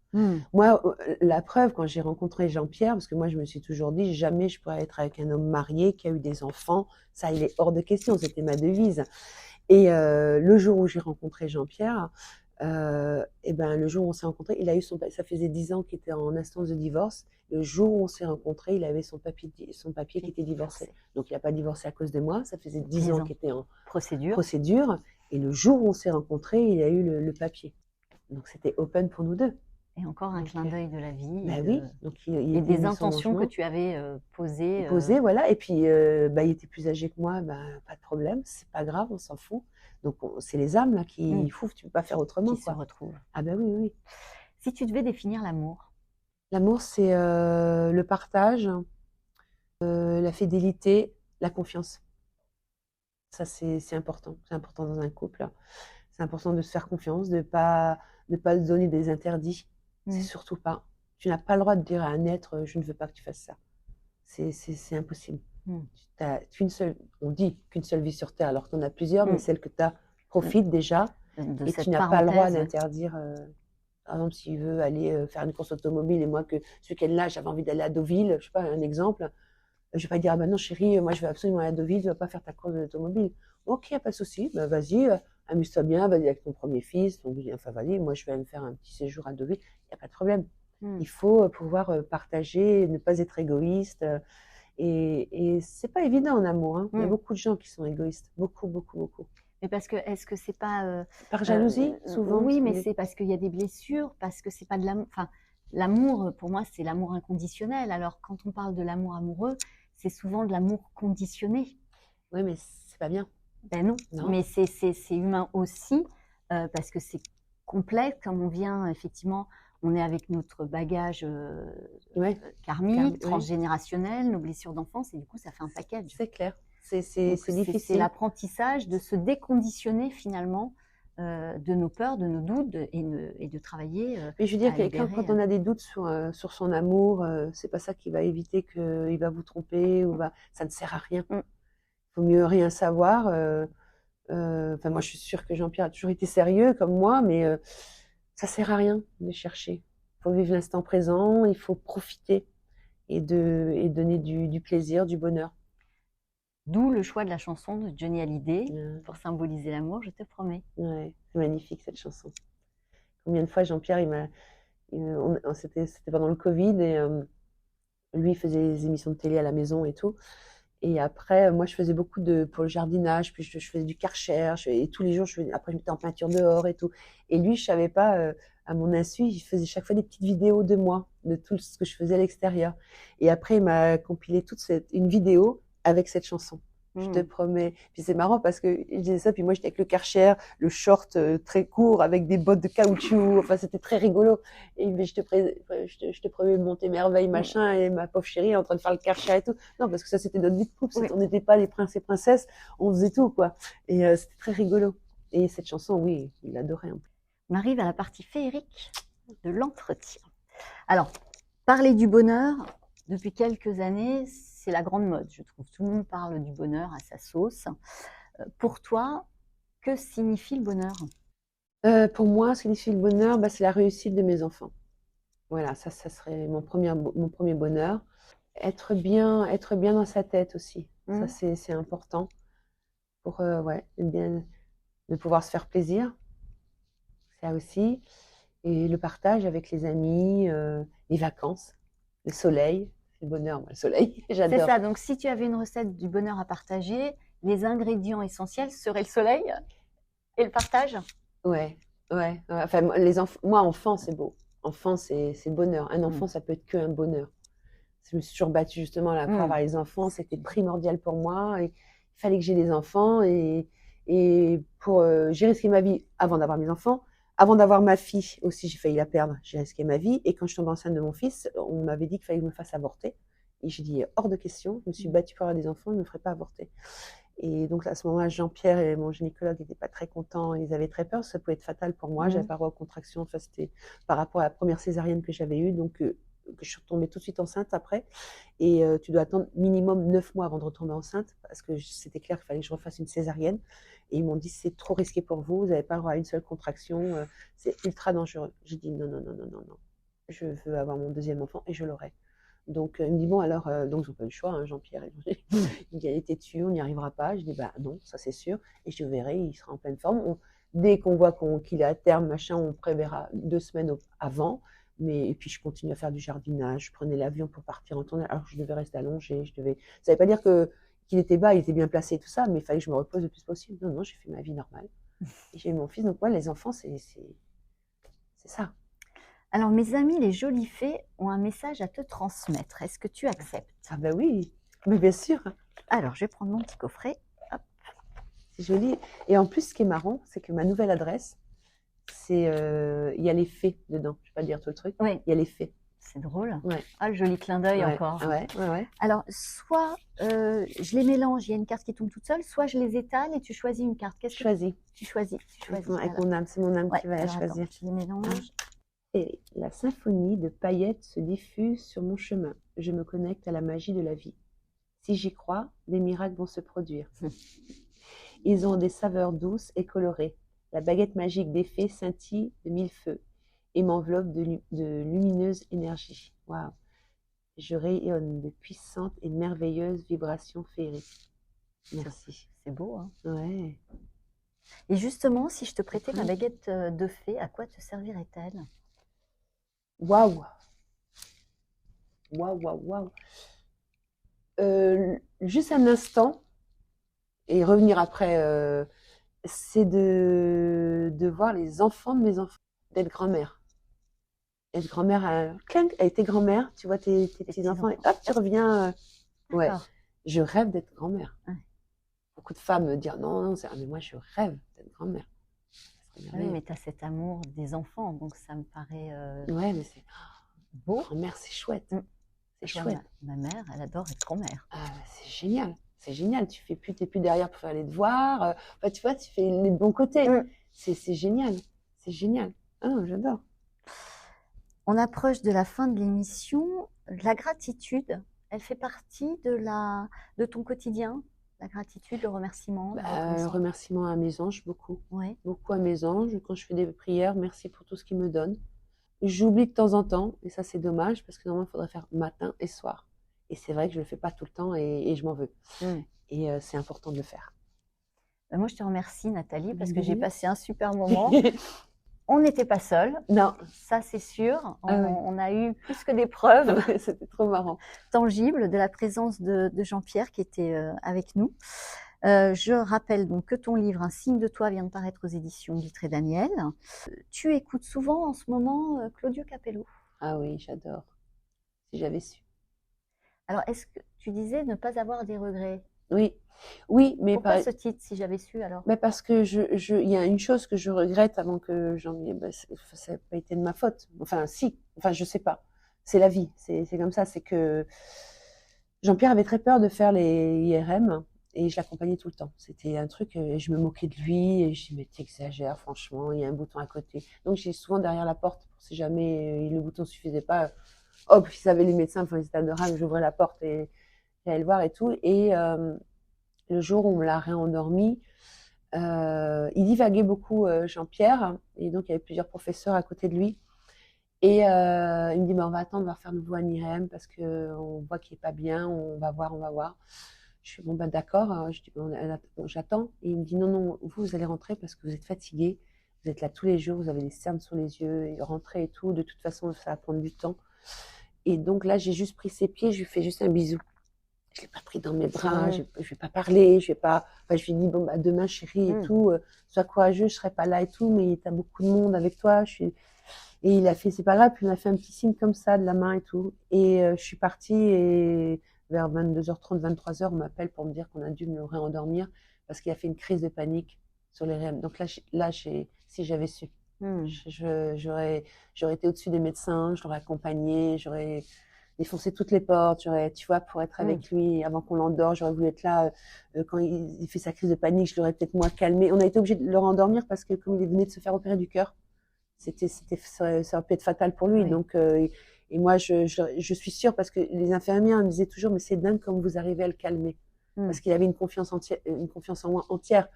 Moi, la preuve, quand j'ai rencontré Jean-Pierre, parce que moi, je me suis toujours dit, jamais je pourrais être avec un homme marié qui a eu des enfants. Ça, il est hors de question. C'était ma devise. Et le jour où j'ai rencontré Jean-Pierre, et ben, le jour où on s'est rencontrés, il a eu ça faisait 10 ans qu'il était en instance de divorce. Le jour où on s'est rencontrés, il avait son papier qui était divorcé. Donc, il n'a pas divorcé à cause de moi. Ça faisait 10 ans qu'il était en procédure. Et le jour où on s'est rencontrés, il a eu le papier. Donc, c'était open pour nous deux. Et encore un clin d'œil de la vie. Bah oui. Donc, et des intentions que tu avais posées. Voilà. Et puis, il était plus âgé que moi. Pas de problème. C'est pas grave, on s'en fout. Donc, c'est les âmes là qui fou, tu peux pas faire autrement. Qui se retrouvent. Ah ben oui. Si tu devais définir l'amour. L'amour, c'est le partage, la fidélité, la confiance. Ça, c'est important. C'est important dans un couple. C'est important de se faire confiance, de pas se donner des interdits. C'est surtout pas. Tu n'as pas le droit de dire à un être, je ne veux pas que tu fasses ça. C'est impossible. On dit qu'une seule vie sur Terre, alors que tu en as plusieurs, mais celle que tu as, profite déjà. Et tu n'as pas le droit d'interdire. Par exemple, s'il veut aller faire une course automobile et moi, que ce week-end-là, j'avais envie d'aller à Deauville, je sais pas, un exemple, je vais pas dire, ah ben non, chérie, moi, je vais absolument aller à Deauville, tu vas pas faire ta course d'automobile. Ok, pas de souci, vas-y, amuse-toi bien, vas-y avec ton premier fils, enfin, vas-y, moi, je vais me faire un petit séjour à Deauville, il n'y a pas de problème. Il faut pouvoir partager, ne pas être égoïste. Et c'est pas évident en amour. Hein. Il y a beaucoup de gens qui sont égoïstes. Beaucoup. Mais parce que, est-ce que c'est pas. Par jalousie, souvent? Oui, mais c'est parce qu'il y a des blessures, parce que c'est pas de l'amour. Enfin, l'amour, pour moi, c'est l'amour inconditionnel. Alors, quand on parle de l'amour amoureux, c'est souvent de l'amour conditionné. Oui, mais c'est pas bien. Ben non. Mais c'est humain aussi, parce que c'est complexe, comme on vient, effectivement, on est avec notre bagage karmique, transgénérationnel, nos blessures d'enfance, et du coup, ça fait un package. C'est clair. C'est difficile. C'est l'apprentissage de se déconditionner finalement de nos peurs, de nos doutes et de travailler. Mais je veux dire que quand on a des doutes sur son amour, c'est pas ça qui va éviter qu'il va vous tromper ça ne sert à rien. Il vaut mieux rien savoir. Enfin, moi, je suis sûre que Jean-Pierre a toujours été sérieux comme moi, mais ça sert à rien de chercher. Il faut vivre l'instant présent, il faut profiter et donner du plaisir, du bonheur. D'où le choix de la chanson de Johnny Hallyday pour symboliser l'amour, je te promets. Ouais, c'est magnifique cette chanson. Combien de fois Jean-Pierre, c'était pendant le Covid et lui il faisait des émissions de télé à la maison et tout. Et après, moi je faisais beaucoup pour le jardinage, puis je faisais du Karcher, et tous les jours, après je mettais en peinture dehors et tout. Et lui, je savais pas, à mon insu, il faisait chaque fois des petites vidéos de moi, de tout ce que je faisais à l'extérieur. Et après, il m'a compilé une vidéo avec cette chanson. Je te promets. Puis c'est marrant parce que je disais ça, puis moi j'étais avec le Karcher, le short très court avec des bottes de caoutchouc. Enfin, c'était très rigolo. Et mais je te promets monter merveille, machin, et ma pauvre chérie est en train de faire le Karcher et tout. Non, parce que ça c'était notre vie de couple. On n'était pas les princes et princesses, on faisait tout, quoi. Et c'était très rigolo. Et cette chanson, oui, il adorait. On arrive à la partie féerique de l'entretien. Alors, parler du bonheur, depuis quelques années, c'est la grande mode, je trouve. Tout le monde parle du bonheur à sa sauce. Pour toi, que signifie le bonheur ? Pour moi, ce qui signifie le bonheur, c'est la réussite de mes enfants. Voilà, ça serait mon premier bonheur. Être bien dans sa tête aussi. Ça, c'est important pour bien, de pouvoir se faire plaisir. Ça aussi. Et le partage avec les amis, les vacances, le soleil. Le bonheur, le soleil, j'adore. C'est ça, donc si tu avais une recette du bonheur à partager, les ingrédients essentiels seraient le soleil et le partage ? Ouais. Enfin, moi, enfant, c'est beau. Enfant, c'est le bonheur. Un enfant, ça peut être qu'un bonheur. Je me suis toujours battue justement là, pour avoir les enfants. C'était primordial pour moi. Et il fallait que j'ai des enfants. Et pour j'ai risqué ma vie avant d'avoir mes enfants. Avant d'avoir ma fille aussi, j'ai failli la perdre. J'ai risqué ma vie. Et quand je suis tombée enceinte de mon fils, on m'avait dit qu'il fallait que je me fasse avorter. Et j'ai dit hors de question. Je me suis battue pour avoir des enfants. Je ne me ferais pas avorter. Et donc à ce moment-là, Jean-Pierre et mon gynécologue n'étaient pas très contents. Ils avaient très peur. Ça pouvait être fatal pour moi. J'avais pas droit aux contractions. Enfin, c'était par rapport à la première césarienne que j'avais eue. Donc que je suis retombée tout de suite enceinte après. Et tu dois attendre minimum 9 mois avant de retomber enceinte parce que c'était clair qu'il fallait que je refasse une césarienne. Et ils m'ont dit, c'est trop risqué pour vous n'avez pas le droit à une seule contraction, c'est ultra dangereux. J'ai dit non. Je veux avoir mon deuxième enfant et je l'aurai. Donc il me dit, bon alors, donc ils n'ont pas eu le choix, hein, Jean-Pierre. Il a été têtu, on n'y arrivera pas. Je dis, non, ça c'est sûr. Et je verrai, il sera en pleine forme. Dès qu'on voit qu'il est à terme, machin, on préverra 2 semaines avant. Et puis je continue à faire du jardinage, je prenais l'avion pour partir en tournée, alors que je devais rester allongée, ça ne veut pas dire qu'il était bas, il était bien placé et tout ça, mais il fallait que je me repose le plus possible. Non, j'ai fait ma vie normale. Et j'ai eu mon fils, donc moi, les enfants, c'est ça. Alors mes amis les jolies fées ont un message à te transmettre, est-ce que tu acceptes ? Ah oui, mais bien sûr. Alors je vais prendre mon petit coffret. Hop. C'est joli. Et en plus, ce qui est marrant, c'est que ma nouvelle adresse, il y a les fées dedans. Je ne vais pas dire tout le truc. Oui. Il y a les fées. C'est drôle. Ouais. Ah, le joli clin d'œil encore. Ouais. Alors, soit je les mélange, il y a une carte qui tombe toute seule, soit je les étale et tu choisis une carte. Qu'est-ce que tu choisis. Avec mon âme, c'est mon âme qui va choisir. Attends, je les mélange. Et la symphonie de paillettes se diffuse sur mon chemin. Je me connecte à la magie de la vie. Si j'y crois, des miracles vont se produire. Ils ont des saveurs douces et colorées. La baguette magique des fées scintille de 1000 feux et m'enveloppe de lumineuse énergie. Waouh! Je rayonne de puissantes et merveilleuses vibrations féeriques. Merci. C'est beau, hein? Ouais. Et justement, si je te prêtais ma baguette de fée, à quoi te servirait-elle? Waouh! Juste un instant, et revenir après, c'est de voir les enfants de mes enfants, d'être grand-mère. Être grand-mère, elle était grand-mère, tu vois tes petits-enfants, et hop, tu reviens. Ouais, je rêve d'être grand-mère. Ouais. Beaucoup de femmes me disent non, mais moi je rêve d'être grand-mère. Oui, mais tu as cet amour des enfants, donc ça me paraît. Ouais, mais c'est beau. Grand-mère, c'est chouette. C'est chouette. Ma mère, elle adore être grand-mère. Ah, c'est génial. C'est génial. T'es plus derrière pour faire les devoirs. Tu vois, tu fais les bons côtés. C'est génial. C'est génial. Ah, j'adore. On approche de la fin de l'émission. La gratitude, elle fait partie de ton quotidien? La gratitude, le remerciement? Le remerciement à mes anges, beaucoup. Ouais. Beaucoup à mes anges. Quand je fais des prières, merci pour tout ce qu'ils me donnent. J'oublie de temps en temps, et ça c'est dommage, parce que normalement il faudrait faire matin et soir. Et c'est vrai que je ne le fais pas tout le temps, et je m'en veux. Et c'est important de le faire. Moi je te remercie Nathalie, parce que j'ai passé un super moment. On n'était pas seuls. Non. Ça c'est sûr. On a eu plus que des preuves. C'était trop marrant. Tangibles de la présence de Jean-Pierre qui était avec nous. Je rappelle donc que ton livre Un signe de toi vient de paraître aux éditions Guitry Daniel. Tu écoutes souvent en ce moment Claudio Capello? Ah oui, j'adore. Si j'avais su. Alors, est-ce que tu disais ne pas avoir des regrets? Oui, oui, mais Pourquoi ce titre, si j'avais su alors? mais parce que il y a une chose que je regrette avant que ça n'a pas été de ma faute. Enfin, si, enfin, je sais pas. C'est la vie, c'est comme ça. C'est que Jean-Pierre avait très peur de faire les IRM et je l'accompagnais tout le temps. C'était un truc, je me moquais de lui et je dis, mais t'exagères, franchement, il y a un bouton à côté. Donc, j'ai souvent derrière la porte, pour si jamais le bouton suffisait pas, hop, ils savaient les médecins, enfin, ils étaient adorables, j'ouvrais la porte et j'allais le voir et tout. Et le jour où on me l'a réendormi, il divaguait beaucoup, Jean-Pierre, et donc il y avait plusieurs professeurs à côté de lui. Et il me dit, bah, on va attendre, on va faire nouveau un IRM parce qu'on voit qu'il est pas bien, on va voir, on va voir. Je suis bon, bah, d'accord. Je dis, bon, j'attends. Et il me dit, non, non, vous allez rentrer parce que vous êtes fatigué. Vous êtes là tous les jours, vous avez des cernes sur les yeux, et rentrer et tout. De toute façon, ça va prendre du temps. Et donc là, j'ai juste pris ses pieds, je lui fais juste un bisou. Je l'ai pas pris dans mes bras, je vais pas parler, je vais pas. Enfin, je lui dis, bon, bah, demain, chérie, et tout, sois courageux, je serai pas là et tout, mais t'as beaucoup de monde avec toi. Et il a fait, c'est pas grave, puis il m'a fait un petit signe comme ça de la main et tout. Et je suis partie et vers 22h30, 23h, on m'appelle pour me dire qu'on a dû me réendormir parce qu'il a fait une crise de panique sur les REM. Donc si j'avais su, j'aurais été au-dessus des médecins, je l'aurais accompagné, j'aurais défoncé toutes les portes, tu vois, pour être avec lui avant qu'on l'endort, j'aurais voulu être là quand il fait sa crise de panique, je l'aurais peut-être moi calmé. On a été obligé de le rendormir parce que comme il venait de se faire opérer du cœur, ça aurait pu être fatal pour lui. Oui. Donc, et moi, je suis sûre parce que les infirmières me disaient toujours, mais c'est dingue comme vous arrivez à le calmer. Parce qu'il avait une confiance en moi entière.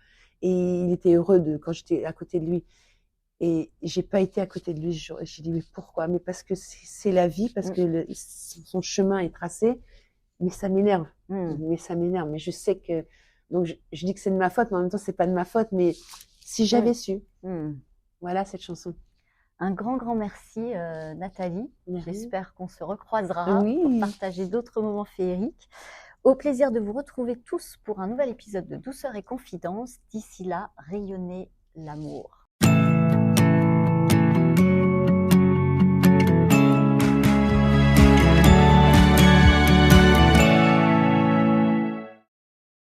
Et il était heureux quand j'étais à côté de lui. Et j'ai pas été à côté de lui. J'ai dit, mais pourquoi? Mais parce que c'est la vie, parce que son chemin est tracé. Mais ça m'énerve. Mais ça m'énerve. Mais je sais que. Donc, je dis que c'est de ma faute, mais en même temps, c'est pas de ma faute. Mais si j'avais su. Voilà cette chanson. Un grand, grand merci, Nathalie. Merci. J'espère qu'on se recroisera Oui. pour partager d'autres moments féeriques. Au plaisir de vous retrouver tous pour un nouvel épisode de Douceur et Confidence. D'ici là, rayonnez l'amour.